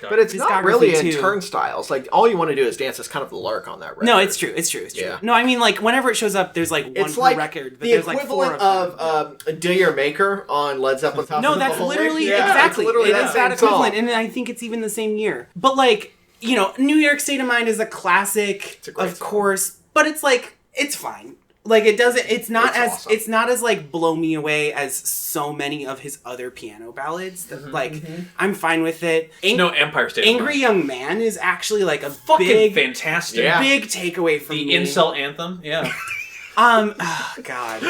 But it's not discography, really in too. Turnstiles. Like, All You Want to Do Is Dance is kind of the lark on that record. No, it's true. Yeah. No, I mean, like, whenever it shows up, there's, like, one It's per like record, but the there's, like, four equivalent of them. Do Your Maker on Led Zeppelin's House No, of the that's Holy. literally, Yeah, exactly. It's literally It that is that same equivalent, song. and I think it's even the same year. But, like, New York State of Mind is a classic, a great of song. course, but it's, like, it's fine. Like, it doesn't, it's not It's awesome. as, like, blow me away as so many of his other piano ballads. That, like, I'm fine with it. No Empire State of Angry Mind. Young Man is actually, like, a Fucking big, fantastic. Yeah. big takeaway from The me. incel anthem, yeah. Oh, God.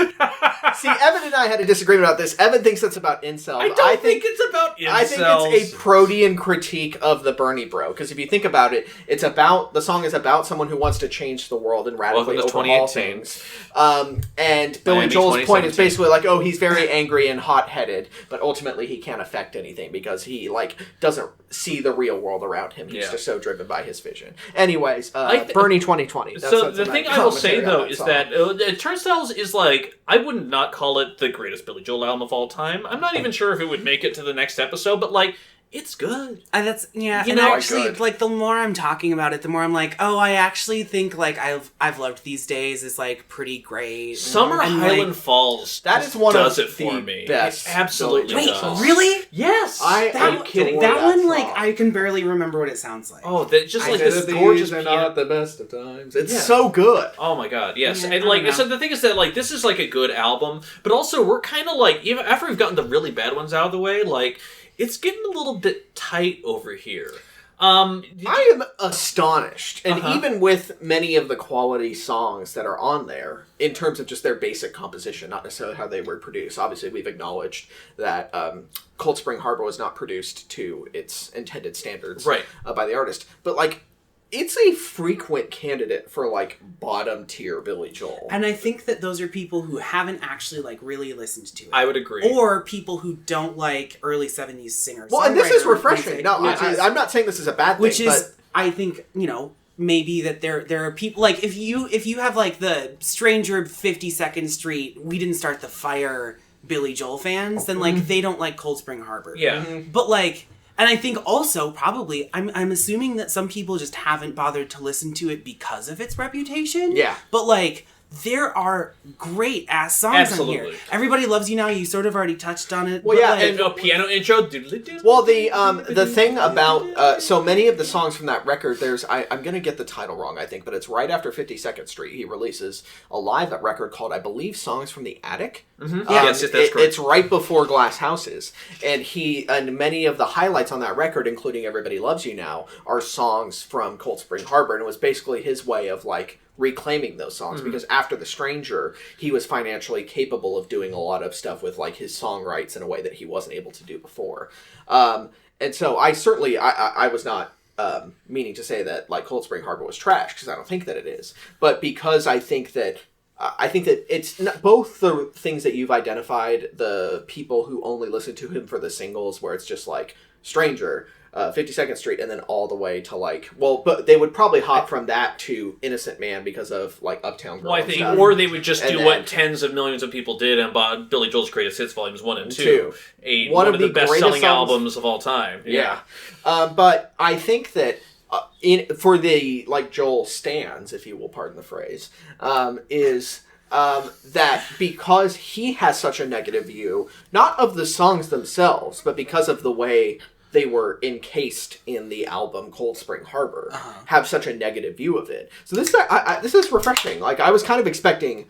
See, Evan and I had a disagreement about this. Evan thinks that's about incels. I think it's about incels. I think it's a Protean critique of the Bernie Bro. Because if you think about it, the song is about someone who wants to change the world and radically Welcome to overhaul 2018. things. And Billy Miami Joel's point 2017. is basically like, oh, he's very angry and hot-headed, but ultimately he can't affect anything because he doesn't see the real world around him. He's just so driven by his vision. Anyways, Bernie 2020. So the thing I will say, though, is song. that Turnstiles is like, I would not call it the greatest Billy Joel album of all time. I'm not even sure if it would make it to the next episode, but, like, it's good. That's and know, actually, good. like, the more I'm talking about it, the more I'm like, oh, I actually think, like, I've loved These Days is, like, pretty great. Summer And, Highland like, Falls That is one does of it for the me. best It absolutely wait, does. really? Yes. I That, adore that one, song. like, I can barely remember what it sounds like. Oh, just like this gorgeous piano. the best of times. It's Yeah. so good. Oh my god, yes. Yeah, And I like, don't know. so the thing is that, like, this is like a good album, but also we're kind of like, even after we've gotten the really bad ones out of the way, like, it's getting a little bit tight over here. I am astonished, and Uh-huh. even with many of the quality songs that are on there, in terms of just their basic composition, not necessarily how they were produced. Obviously, we've acknowledged that Cold Spring Harbor was not produced to its intended standards, Right. By the artist, but like. It's a frequent candidate for, like, bottom-tier Billy Joel. And I think that those are people who haven't actually, like, really listened to it. I would agree. Or people who don't like early 70s singers. Well, and this is songwriter refreshing. music, No, which is- I'm not saying this is a bad thing, Which is, but... I think, maybe that there are people, like, if you have, like, the Stranger 52nd Street, We Didn't Start the Fire Billy Joel fans, then, like, they don't like Cold Spring Harbor. Yeah. But, like... And I think also, probably, I'm assuming that some people just haven't bothered to listen to it because of its reputation. Yeah. But, like, there are great ass songs on here. Absolutely. Everybody Loves You Now, you sort of already touched on it. Well, but, yeah, like, And a piano intro. Doodly-doo. Well, the thing about so many of the songs from that record, I'm gonna get the title wrong, I think, but it's right after 52nd Street. He releases a live record called, I believe, Songs from the Attic. Mm-hmm. Yes, that's correct. It's right before Glass Houses, and many of the highlights on that record, including Everybody Loves You Now, are songs from Cold Spring Harbor, and it was basically his way of like reclaiming those songs because after The Stranger, he was financially capable of doing a lot of stuff with like his song rights in a way that he wasn't able to do before. And so I certainly I was not meaning to say that like Cold Spring Harbor was trash, because I don't think that it is, but because I think that it's not, both the things that you've identified, the people who only listen to him for the singles, where it's just like Stranger, 52nd Street, and then all the way to like, well, but they would probably hop from that to Innocent Man because of like Uptown Girl. Well, I and think, stuff. or they would just And do then- what tens of millions of people did and bought Billy Joel's Greatest Hits Volumes 1 and 2. One of the best-selling greatest songs- albums of all time. Yeah. But I think that for the like Joel stans, if you will pardon the phrase, is that because he has such a negative view, not of the songs themselves, but because of the way they were encased in the album Cold Spring Harbor, have such a negative view of it. So this is refreshing. Like, I was kind of expecting,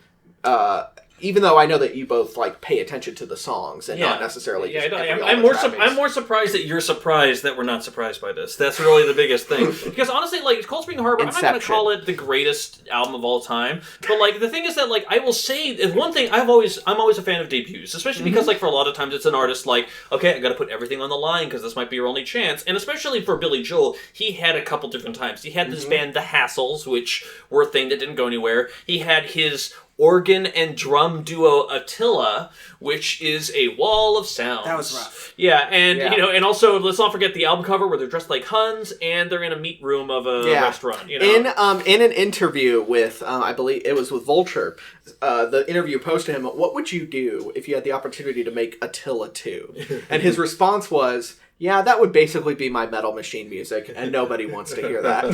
even though I know that you both like pay attention to the songs and not necessarily. Yeah, just I'm all the more. trappings. I'm more surprised that you're surprised that we're not surprised by this. That's really the biggest thing. Because honestly, like Cold Spring Harbor, I'm not going to Inception. call it the greatest album of all time. But like the thing is that like I will say one thing. I'm always a fan of debuts, especially because like for a lot of times it's an artist like, okay, I got to put everything on the line because this might be your only chance. And especially for Billy Joel, he had a couple different times. He had this band, The Hassles, which were a thing that didn't go anywhere. He had his organ and drum duo Attila, which is a wall of sound. That was rough. Yeah, and Yeah. you know, and also let's not forget the album cover where they're dressed like Huns and they're in a meat room of a restaurant. You know, In an interview with I believe it was with Vulture, the interview posed to him, "What would you do if you had the opportunity to make Attila 2?" And his response was, "Yeah, that would basically be my Metal Machine music, and nobody wants to hear that."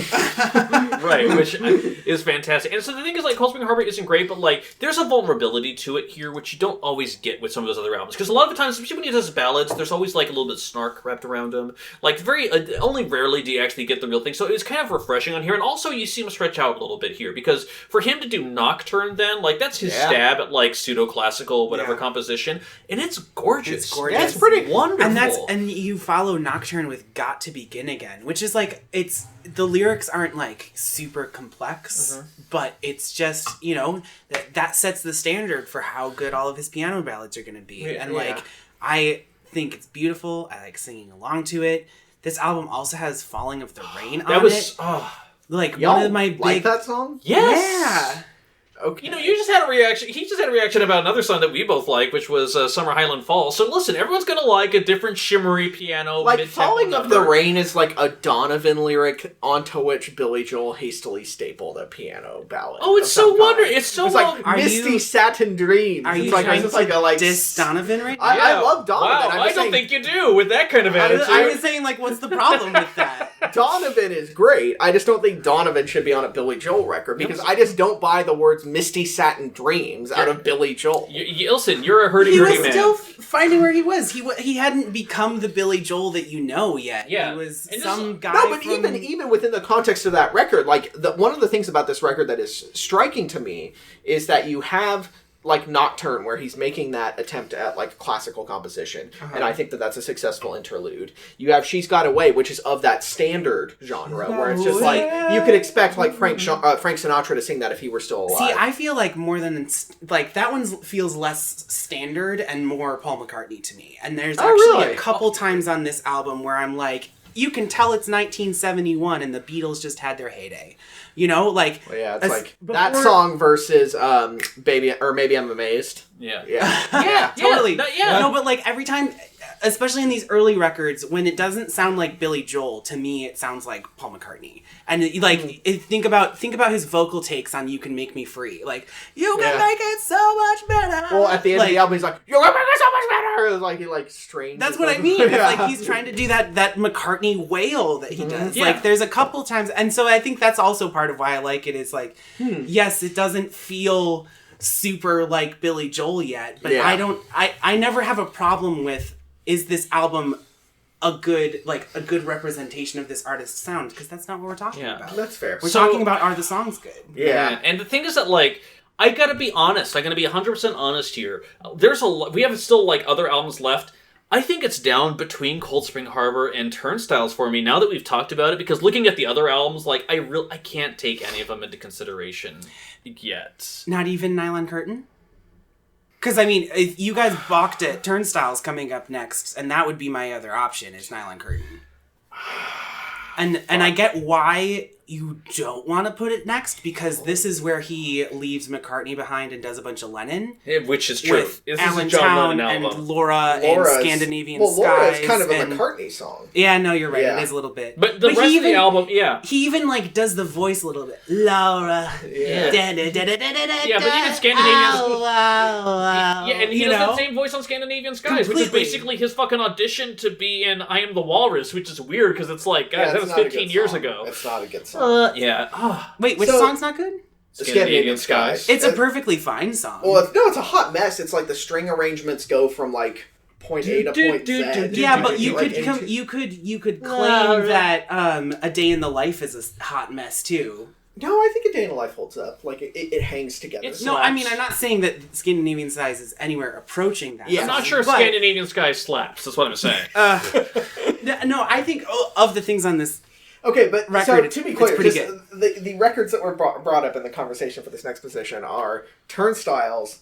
right, which is fantastic. And so the thing is, like, Cold Spring Harbor isn't great, but like, there's a vulnerability to it here, which you don't always get with some of those other albums. Because a lot of the times, especially when he does ballads, there's always like a little bit of snark wrapped around them. Like, only rarely do you actually get the real thing. So it's kind of refreshing on here, and also you see him stretch out a little bit here because for him to do Nocturne, then like that's his stab at like pseudo classical whatever composition, and it's gorgeous. It's gorgeous. Yeah, it's pretty wonderful. And you follow Nocturne with Got to Begin Again, which is like, it's, the lyrics aren't like super complex, but it's just, you know, that sets the standard for how good all of his piano ballads are going to be. And like, I think it's beautiful. I like singing along to it. This album also has Falling of the Rain on it. Like, Y'all one of my like big... that song? Yes. Yeah. Okay. You know, you just had a reaction. He just had a reaction about another song that we both like, which was Summer Highland Falls. So listen, everyone's gonna like a different shimmery piano. Like, mid-tempo Falling of number. the Rain is like a Donovan lyric onto which Billy Joel hastily stapled a piano ballad. Oh, it's of so some wonderful. kind. It's so It's well. like Are Misty you- Satin Dreams. Are you It's like, trying it's just to like a like diss Donovan right now? I love Donovan. Wow, I'm I just don't saying, think you do with that kind of attitude. I was saying, like, what's the problem with that? Donovan is great. I just don't think Donovan should be on a Billy Joel record because I just don't buy the words Misty Satin Dreams out of Billy Joel. Listen, you're a hurdy-gurdy He was man. still finding where he was. He hadn't become the Billy Joel that you know yet. Yeah. He was And some this- guy No, but from... even within the context of that record, like one of the things about this record that is striking to me is that you have like Nocturne, where he's making that attempt at like classical composition, and I think that that's a successful interlude. You have She's Got Away, which is of that standard genre, where it's just like you could expect like Frank Sinatra to sing that if he were still alive. See, I feel like more than... Like, that one feels less standard and more Paul McCartney to me. And there's actually really? a couple times on this album where I'm like, you can tell it's 1971 and the Beatles just had their heyday. You know, like... Well, yeah, it's as- like that before- song versus Baby, or Maybe I'm Amazed. Yeah. Yeah. Totally. Yeah. No, but like every time, especially in these early records, when it doesn't sound like Billy Joel, to me it sounds like Paul McCartney. And think about his vocal takes on "You Can Make Me Free." Like, you can make it so much better. Well, at the end of the album, he's like, "You're gonna make it so much better." Or like he like strains. That's his what I vocal- mean. It's Yeah. like he's trying to do that McCartney wail that he does. Yeah. Like there's a couple times, and so I think that's also part of why I like it. Is like, yes, it doesn't feel super like Billy Joel yet, but Yeah. I never have a problem with, is this album a good representation of this artist's sound? Because that's not what we're talking about. That's fair. We're So- talking about, are the songs good? Yeah. And the thing is that, like, I gotta be honest. I'm gonna be 100% honest here. We have still, like, other albums left. I think it's down between Cold Spring Harbor and Turnstiles for me now that we've talked about it, because looking at the other albums, like, I can't take any of them into consideration yet. Not even Nylon Curtain? Because, I mean, if you guys balked at Turnstiles coming up next, and that would be my other option, is Nylon Curtain. And I get why you don't want to put it next, because this is where he leaves McCartney behind and does a bunch of Lennon. Which is true. With This is a John Allentown Lennon and album. Laura and Laura's- Scandinavian Well, Laura Skies. is kind of a and- McCartney song. Yeah, no, you're right. Yeah. It is a little bit. But the rest he of the album, yeah. He even, like, does the voice a little bit. Laura. Yeah. Yeah, but even Scandinavian... Yeah, and he does that same voice on Scandinavian Skies, which is Completely. basically his fucking audition to be in I Am the Walrus, which is weird, because it's like, guys, Yeah, that it's was not a 15 good years song. ago. It's not a good song. Yeah. Oh, Wait, which So- song's not good? Scandinavian Skies. It's a perfectly fine song. Well, it's a hot mess. It's like the string arrangements go from like point A to point Z. Yeah, but you Like, could you could claim that A Day in the Life is a hot mess too. No, I think A Day in the Life holds up. Like it hangs together. It's No, slaps. I mean, I'm not saying that Scandinavian Skies is anywhere approaching that. Yeah. I'm song, not sure but, Scandinavian Skies slaps, that's what I'm saying. No, I think of the things on this. Okay, but Record, so to be it's clear, pretty just the records that were brought up in the conversation for this next position are Turnstiles,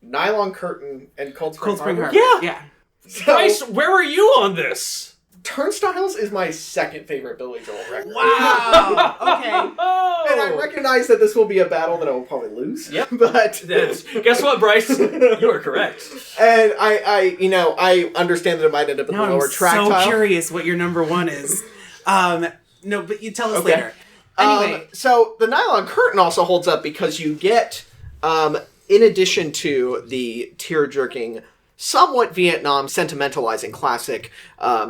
Nylon Curtain, and Cold Spring Harbor. Yeah. Yeah. So, Bryce, where are you on this? Turnstiles is my second favorite Billy Joel record. Wow. Okay. Oh! And I recognize that this will be a battle that I will probably lose. Yep. But Guess what, Bryce? You are correct. and I understand that it might end up in Now the lower I'm track so tile. curious what your number one is. No, but you tell us Okay. later. Anyway, So the Nylon Curtain also holds up because you get, in addition to the tear-jerking, somewhat Vietnam sentimentalizing classic,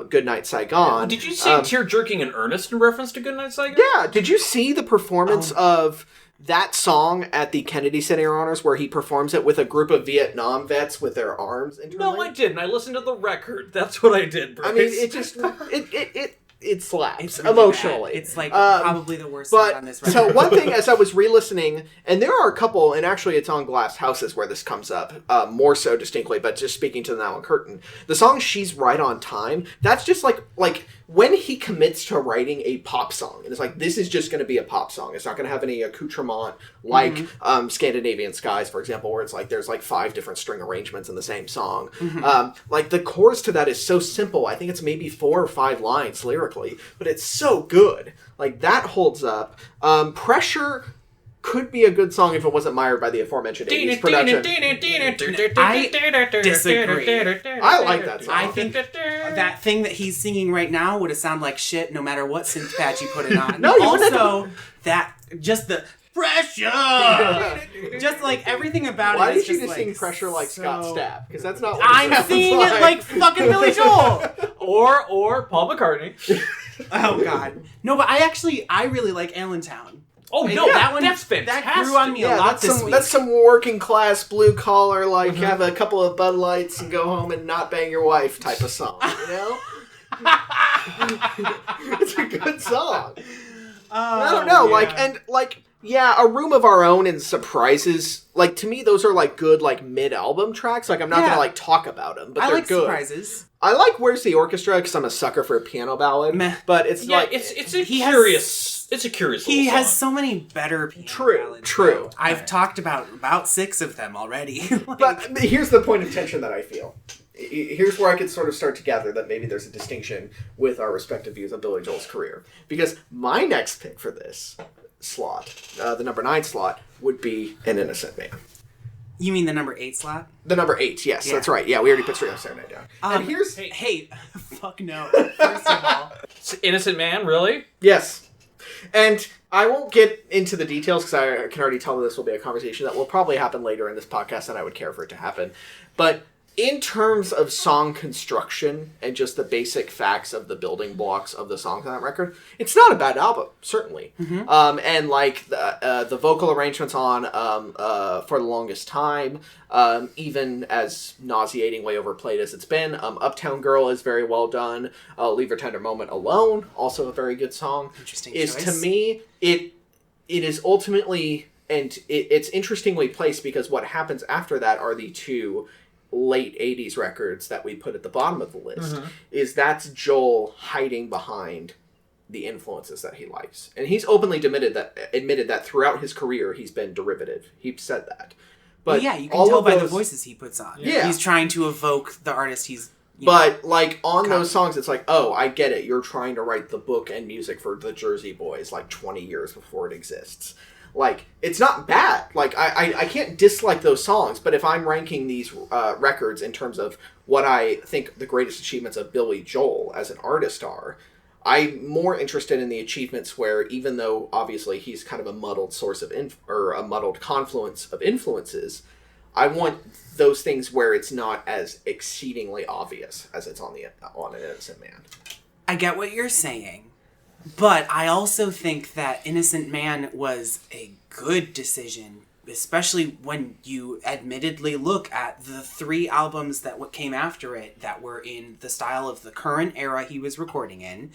Goodnight Saigon. Did you say tear-jerking in earnest in reference to Goodnight Saigon? Yeah, did you see the performance of that song at the Kennedy Center Honors where he performs it with a group of Vietnam vets with their arms interlinked? No, I didn't. I listened to the record. That's what I did, Bryce. I mean, it just, it slaps it's really emotionally. bad. It's like probably the worst song on this record. So one thing, as I was re-listening, and there are a couple, and actually it's on Glass Houses where this comes up, more so distinctly, but just speaking to the Nylon Curtain, the song She's Right on Time, that's just like when he commits to writing a pop song, and it's like, this is just going to be a pop song. It's not going to have any accoutrement like Scandinavian Skies, for example, where it's like there's like 5 different string arrangements in the same song. Like the chorus to that is so simple. I think it's maybe 4 or 5 lines lyrically, but it's so good. Like that holds up. Pressure could be a good song if it wasn't mired by the aforementioned 80s production. I disagree. I like that song. I think that thing that he's singing right now would have sounded like shit no matter what synth patch you put it on. No, you wouldn't have also, that just the pressure, just like everything about Why it. is did you just just like sing Pressure like Scott so- Stapp? Because that's not what it I'm sounds singing it like fucking Billy Joel. or Paul McCartney. Oh god, no, but I really like Allentown. Oh no, that one that's fantastic. That grew on me a Yeah, lot this week. that's some working class blue collar, like have a couple of Bud Lights and go home and not bang your wife type of song, you know? It's a good song. I don't know, A Room of Our Own and Surprises, like, to me, those are, like, good, like, mid-album tracks. Like, I'm not gonna, like, talk about them, but I they're like good. Surprises. I like Where's the Orchestra, because I'm a sucker for a piano ballad. Meh. But it's, Yeah, like... it's a he has- curious. It's a curious. He little has song. so many better piano True, ballads, true. though. I've talked about 6 of them already. Like, But here's the point of tension that I feel. Here's where I could sort of start to gather that maybe there's a distinction with our respective views on Billy Joel's career. Because my next pick for this slot, the number 9 slot, would be An Innocent Man. you mean the number 8 slot? The number 8, yes, Yeah. that's right. Yeah, we already put Straight Up Saturday Night Down. And here's... Hey, fuck no. First of all, Innocent Man, really? Yes. And I won't get into the details because I can already tell that this will be a conversation that will probably happen later in this podcast and I would care for it to happen. But in terms of song construction and just the basic facts of the building blocks of the songs on that record, it's not a bad album, certainly. And like the vocal arrangements on For the Longest Time, even as nauseatingly overplayed as it's been, Uptown Girl is very well done. Leave Your Tender Moment Alone, also a very good song. Interesting is choice. To me, it is ultimately, and it's interestingly placed because what happens after that are the two late 80s records that we put at the bottom of the list, is that's Joel hiding behind the influences that he likes. And he's openly admitted that throughout his career he's been derivative. He said that. But yeah, you can tell by the voices he puts on. Yeah. He's trying to evoke the artist he's... But, like, on those songs, it's like, oh, I get it. You're trying to write the book and music for the Jersey Boys, like, 20 years before it exists. Like, it's not bad. Like, I can't dislike those songs, but if I'm ranking these records in terms of what I think the greatest achievements of Billy Joel as an artist are, I'm more interested in the achievements where, even though, obviously, he's kind of a muddled source of... or a muddled confluence of influences, I want those things where it's not as exceedingly obvious as it's on An Innocent Man. I get what you're saying. But I also think that Innocent Man was a good decision, especially when you admittedly look at the 3 albums that came after it that were in the style of the current era he was recording in,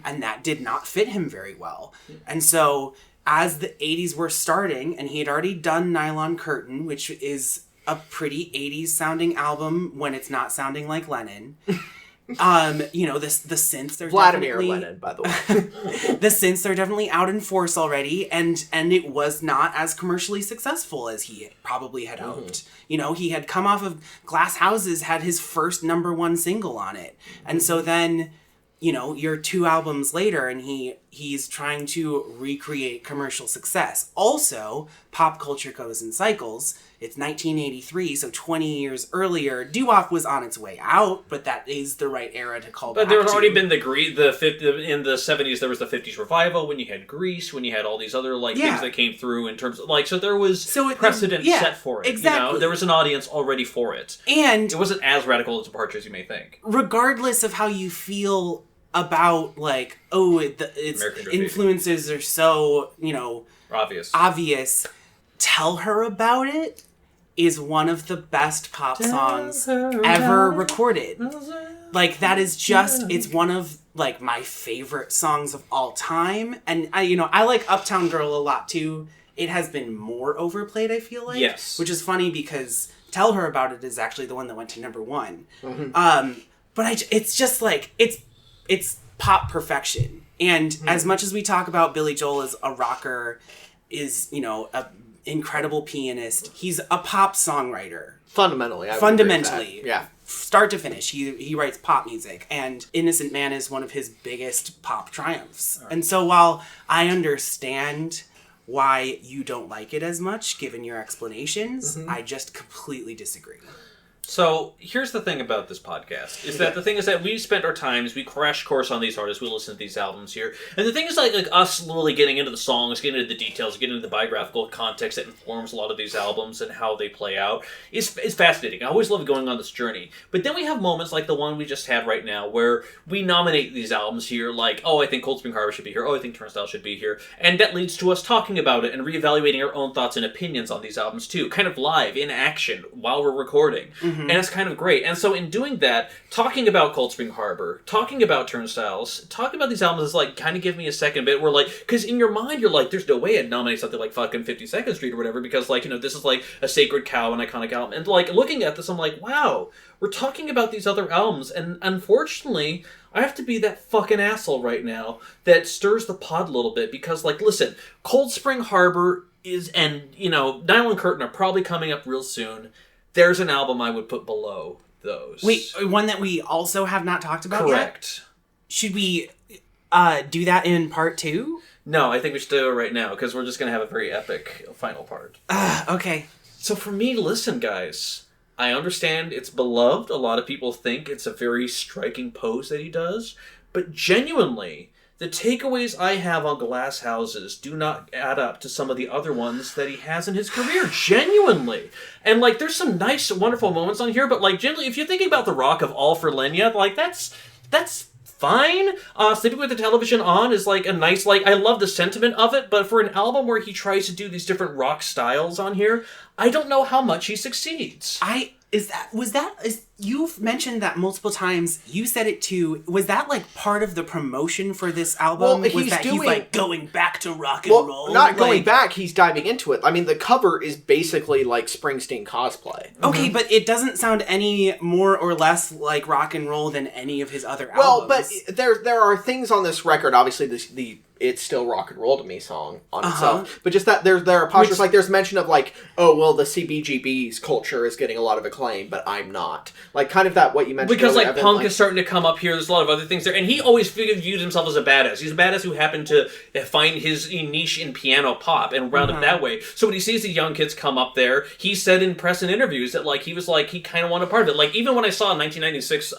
and that did not fit him very well. And so, as the 80s were starting, and he had already done Nylon Curtain, which is a pretty 80s sounding album when it's not sounding like Lennon... you know, the synths are Vladimir definitely... Lenin, by the way. The synths are definitely out in force already, and it was not as commercially successful as he probably had hoped. You know, he had come off of Glass Houses, had his first #1 single on it. And so then, you know, you're 2 albums later, and he's trying to recreate commercial success. Also, pop culture goes in cycles. It's 1983, so 20 years earlier, doo-wop was on its way out, but that is the right era to call back to. But there had already been in the 70s, there was the 50s revival, when you had Grease, when you had all these other things that came through in terms of, so there was precedent set for it. Exactly. You know? There was an audience already for it. And it wasn't as radical a departure as you may think. Regardless of how you feel about, its influences are so, you know... Obvious. Tell Her About It is one of the best pop songs ever recorded. Like, that is just, it's one of, my favorite songs of all time. And, I like Uptown Girl a lot, too. It has been more overplayed, I feel like. Yes. Which is funny because Tell Her About It is actually the one that went to #1. But it's just, it's pop perfection. And as much as we talk about Billy Joel as a rocker, is, a incredible pianist, he's a pop songwriter. Fundamentally. I would agree with that. Yeah. Start to finish, he writes pop music, and Innocent Man is one of his biggest pop triumphs. Right. And so while I understand why you don't like it as much, given your explanations, I just completely disagree. So, here's the thing about this podcast, is that the thing is that we spent our times, we crash course on these artists, we listen to these albums here, and the thing is like us literally getting into the songs, getting into the details, getting into the biographical context that informs a lot of these albums and how they play out, is fascinating. I always love going on this journey. But then we have moments like the one we just had right now, where we nominate these albums here, like, oh, I think Cold Spring Harbor should be here, oh, I think Turnstile should be here, and that leads to us talking about it and reevaluating our own thoughts and opinions on these albums too, kind of live, in action, while we're recording. And it's kind of great. And so in doing that, talking about Cold Spring Harbor, talking about Turnstiles, talking about these albums is kind of give me a second bit where because in your mind you're like, there's no way I'd nominate something like fucking 52nd Street or whatever because this is a sacred cow, an iconic album. And looking at this, I'm like, wow, we're talking about these other albums, and unfortunately, I have to be that fucking asshole right now that stirs the pot a little bit because listen, Cold Spring Harbor and Nylon Curtain are probably coming up real soon. There's an album I would put below those. Wait, one that we also have not talked about yet? Correct. Should we do that in part 2? No, I think we should do it right now, because we're just going to have a very epic final part. Okay. So for me, listen, guys, I understand it's beloved. A lot of people think it's a very striking pose that he does. But genuinely, the takeaways I have on Glass Houses do not add up to some of the other ones that he has in his career, genuinely. And, like, there's some nice, wonderful moments on here, but, like, generally, if you're thinking about the rock of All for Lenya, like, that's fine. Sleeping with the Television On is, like, a nice, like, I love the sentiment of it, but for an album where he tries to do these different rock styles on here, I don't know how much he succeeds. You've mentioned that multiple times. You said it too. Was that like part of the promotion for this album? Well, he's like going back to rock and roll? Not going back, he's diving into it. I mean, the cover is basically like Springsteen cosplay. Okay, but it doesn't sound any more or less like rock and roll than any of his other albums. Well, but there are things on this record, obviously the It's Still Rock and Roll to Me song on itself. But just that there are postures, like there's mention of like, oh, well, the CBGB's culture is getting a lot of acclaim, but I'm not. Like, kind of that, what you mentioned because, earlier, like, Evan, punk is starting to come up here. There's a lot of other things there. And he always viewed himself as a badass. He's a badass who happened to find his niche in piano pop and round up that way. So when he sees the young kids come up there, he said in press and interviews that, like, he was like, he kind of wanted part of it. Like, even when I saw a 1996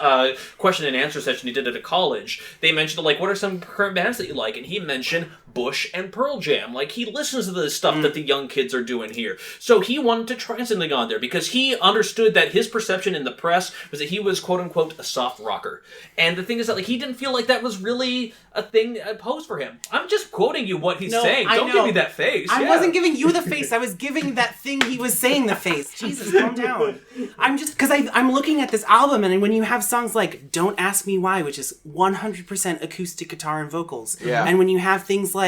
question and answer session he did at a college, they mentioned, like, what are some current bands that you like? And he mentioned Bush and Pearl Jam. Like, he listens to the stuff that the young kids are doing here. So he wanted to try something on there because he understood that his perception in the press was that he was, quote-unquote, a soft rocker. And the thing is that, like, he didn't feel like that was really a thing posed for him. I'm just quoting you what he's saying. Don't give me that face. I wasn't giving you the face. I was giving that thing he was saying the face. Jesus, calm down. I'm just, because I'm looking at this album, and when you have songs like Don't Ask Me Why, which is 100% acoustic guitar and vocals. Yeah. And when you have things like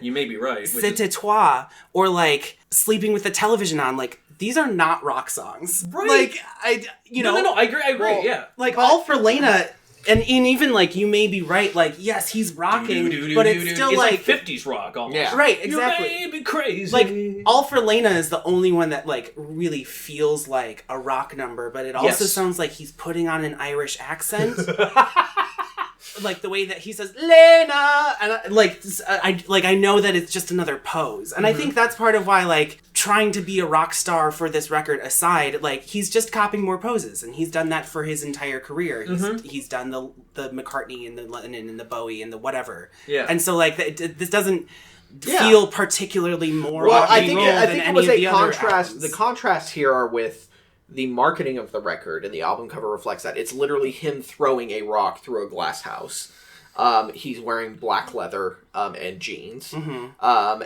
you may be right. C'est toi, or like Sleeping with the Television On, like, these are not rock songs. Right. Like, No, I agree, well, yeah. Like, All for Lena, and even, like, you may be right, like, yes, he's rocking, but it's still, like 50s rock, almost. Yeah. Right, exactly. You may be crazy. Like, All for Lena is the only one that, like, really feels like a rock number, but it also sounds like he's putting on an Irish accent. Like, the way that he says, Lena! And, I know that it's just another pose. And I think that's part of why, like, trying to be a rock star for this record aside, like, he's just copying more poses. And he's done that for his entire career. He's done the McCartney and the Lennon and the Bowie and the whatever. Yeah. And so, like, this doesn't feel particularly more Well, rock I and think roll it than any was of the a other contrast. albums. The contrasts here are with the marketing of the record, and the album cover reflects that. It's literally him throwing a rock through a glass house. He's wearing black leather and jeans. And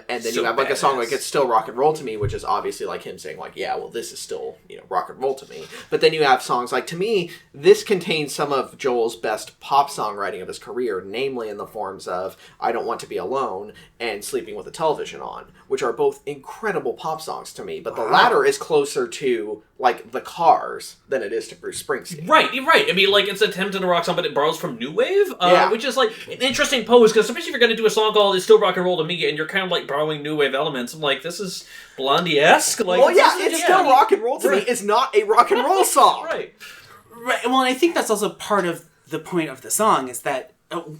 then So you have like a song like badass. It's Still Rock and Roll to Me, which is obviously like him saying like, yeah, well, this is still, rock and roll to me. But then you have songs like, to me, this contains some of Joel's best pop songwriting of his career, namely in the forms of I Don't Want to Be Alone and Sleeping with the Television On, which are both incredible pop songs to me. But the latter is closer to like The Cars than it is to Bruce Springsteen. Right. I mean, like, it's attempted to rock song, but it borrows from New Wave, which is, like, an interesting pose, because especially if you're going to do a song called It's Still Rock and Roll to Me, and you're kind of, like, borrowing New Wave elements, I'm like, this is Blondie-esque? Like, Well, yeah, It's Still Rock and Roll to Me is not a rock and roll song. Right. Right. Well, and I think that's also part of the point of the song is that,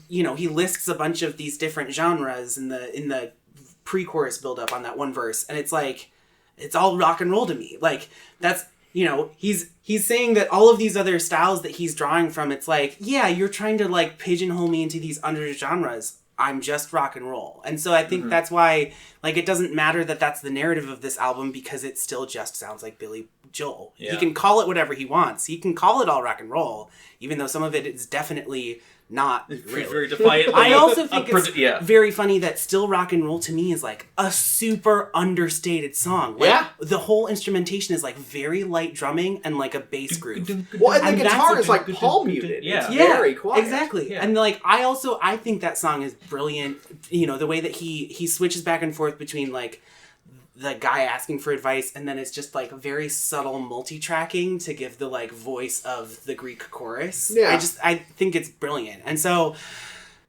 he lists a bunch of these different genres in the pre-chorus build-up on that one verse, and it's like, it's all rock and roll to me. Like, that's, he's saying that all of these other styles that he's drawing from, it's like, yeah, you're trying to, like, pigeonhole me into these under genres. I'm just rock and roll. And so I think that's why, like, it doesn't matter that that's the narrative of this album, because it still just sounds like Billy Joel. Yeah. He can call it whatever he wants. He can call it all rock and roll, even though some of it is definitely not real. Very defiant. I also think it's yeah. very funny that Still Rock and Roll to Me is like a super understated song. Like, Yeah. the whole instrumentation is like very light drumming and like a bass groove. Well, and the And that's guitar a- is like palm muted. Yeah. It's very quiet. Exactly. Yeah. And like I think that song is brilliant. The way that he switches back and forth between like the guy asking for advice, and then it's just like very subtle multi-tracking to give the like voice of the Greek chorus. Yeah. I think it's brilliant. And so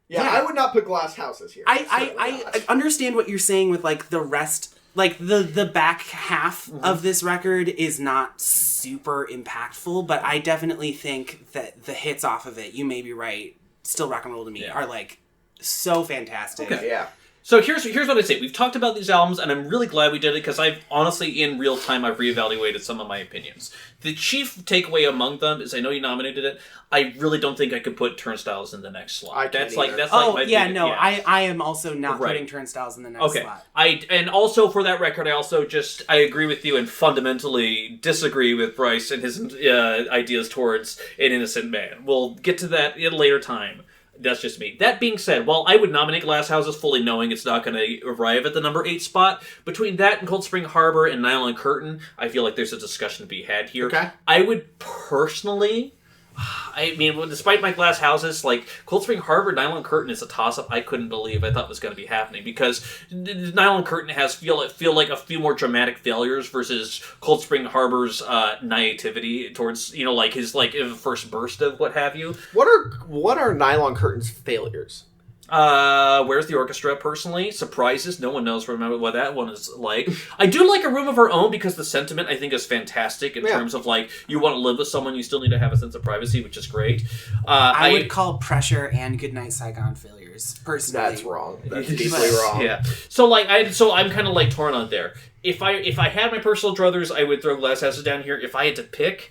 Yeah, I would not put Glass Houses here. Certainly I not. understand what you're saying with like the rest, like the back half of this record is not super impactful, but I definitely think that the hits off of it, you may be right, Still Rock and Roll to Me, Yeah. are like so fantastic. Okay. Yeah. So here's what I'd say. We've talked about these albums, and I'm really glad we did it, because I've honestly, in real time, I've reevaluated some of my opinions. The chief takeaway among them is, I know you nominated it, I really don't think I could put Turnstiles in the next slot. I can't either. That's Oh, my yeah, big- no, yeah. I am also not Right. putting Turnstiles in the next Okay. slot. And also for that record, I agree with you and fundamentally disagree with Brice and his ideas towards An Innocent Man. We'll get to that at a later time. That's just me. That being said, while I would nominate Glass Houses fully knowing it's not going to arrive at the number 8 spot, between that and Cold Spring Harbor and Nylon Curtain, I feel like there's a discussion to be had here. Okay. I would personally... I mean, despite my Glass Houses, like, Cold Spring Harbor, Nylon Curtain is a toss-up I couldn't believe I thought was going to be happening, because Nylon Curtain has feel like a few more dramatic failures versus Cold Spring Harbor's naivety towards, like, his, first burst of what have you. What are Nylon Curtain's failures? Where's the Orchestra, personally? Surprises. No one knows what that one is like. I do like A Room of Our Own, because the sentiment, I think, is fantastic in terms of, you want to live with someone, you still need to have a sense of privacy, which is great. I would call Pressure and Goodnight Saigon failures, personally. That's wrong. That's deeply wrong. Yeah. So, I'm kind of, torn on there. If I had my personal druthers, I would throw Glass Houses down here. If I had to pick...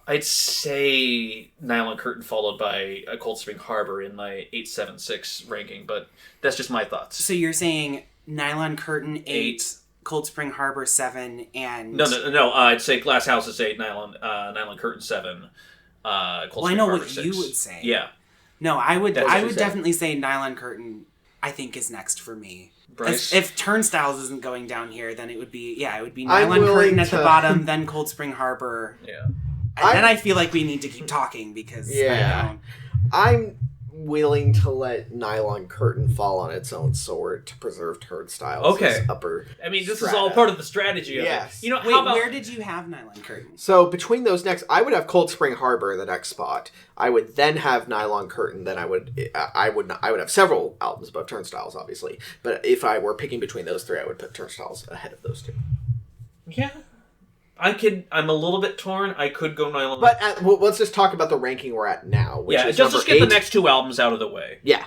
I'd say Nylon Curtain followed by a Cold Spring Harbor in my 876 ranking, but that's just my thoughts. So you're saying Nylon Curtain 8, Cold Spring Harbor 7, and... No. I'd say Glass Houses 8, Nylon Curtain 7, Cold Spring I know Harbor what 6. you would say. Yeah. No, I would That's what definitely say Nylon Curtain, I think, is next for me. Brice? If Turnstiles isn't going down here, then it would be I'm Nylon willing Curtain at to- the bottom, then Cold Spring Harbor. Yeah. And then I feel like we need to keep talking, because I'm willing to let Nylon Curtain fall on its own sword to preserve Turnstiles' Okay. upper I mean, this strata. is all part of the strategy of Yes. it. How Wait, about... where did you have Nylon Curtain? So between those next, I would have Cold Spring Harbor in the next spot. I would then have Nylon Curtain. Then I would have several albums above Turnstiles, obviously. But if I were picking between those three, I would put Turnstiles ahead of those two. Yeah. I'm a little bit torn. I could go Nylon. But let's just talk about the ranking we're at now. Which is just number get the 8. next 2 albums out of the way. Yeah,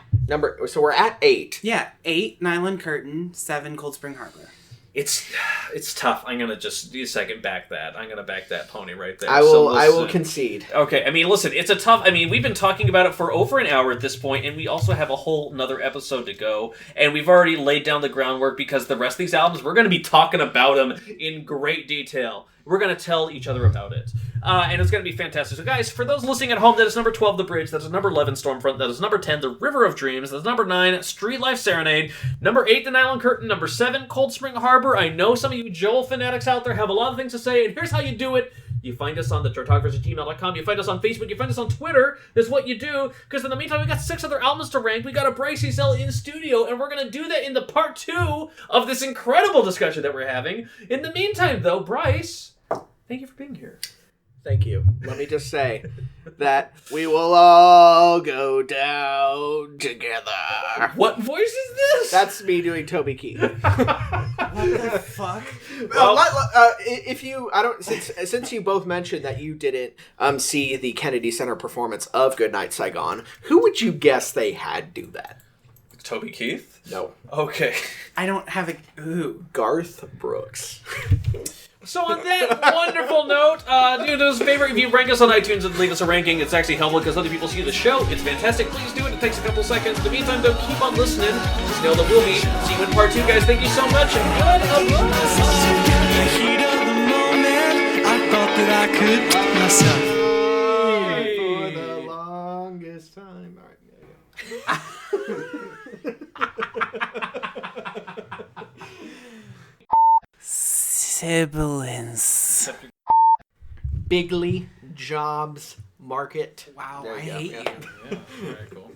so we're at 8. Yeah, 8 Nylon Curtain, 7 Cold Spring Harbor. It's tough. I'm gonna just a second back that. I'm gonna back that pony right there. I will concede. Okay, I mean, listen, it's a tough... I mean, we've been talking about it for over an hour at this point, and we also have a whole another episode to go, and we've already laid down the groundwork, because the rest of these albums, we're going to be talking about them in great detail. We're going to tell each other about it. And it's going to be fantastic. So, guys, for those listening at home, that is number 12, The Bridge. That is number 11, Stormfront. That is number 10, The River of Dreams. That is number 9, Street Life Serenade. Number 8, The Nylon Curtain. Number 7, Cold Spring Harbor. I know some of you Joel fanatics out there have a lot of things to say, and here's how you do it. You find us on the chartographers@gmail.com. You find us on Facebook. You find us on Twitter. That's what you do. Because in the meantime, we got 6 other albums to rank. We got a Brice Ezell in studio, and we're going to do that in the part 2 of this incredible discussion that we're having. In the meantime, though, Brice... Thank you for being here. Thank you. Let me just say that we will all go down together. What voice is this? That's me doing Toby Keith. What the fuck? If you, since you both mentioned that you didn't see the Kennedy Center performance of Goodnight Saigon, who would you guess they had do that? Toby Keith? No. Okay. I don't have a... Ooh. Garth Brooks. So on that wonderful note, do us a favor, if you rank us on iTunes and leave us a ranking, it's actually helpful because other people see the show. It's fantastic. Please do it. It takes a couple seconds. In the meantime, though, keep on listening. Just know that we'll be. See you in part 2, guys. Thank you so much, and good luck. The heat of the moment, I thought that I could myself. For the longest time. All right, there you go. Siblings. Bigley Jobs Market. Wow, There I you go, hate yeah. you. Yeah, very cool.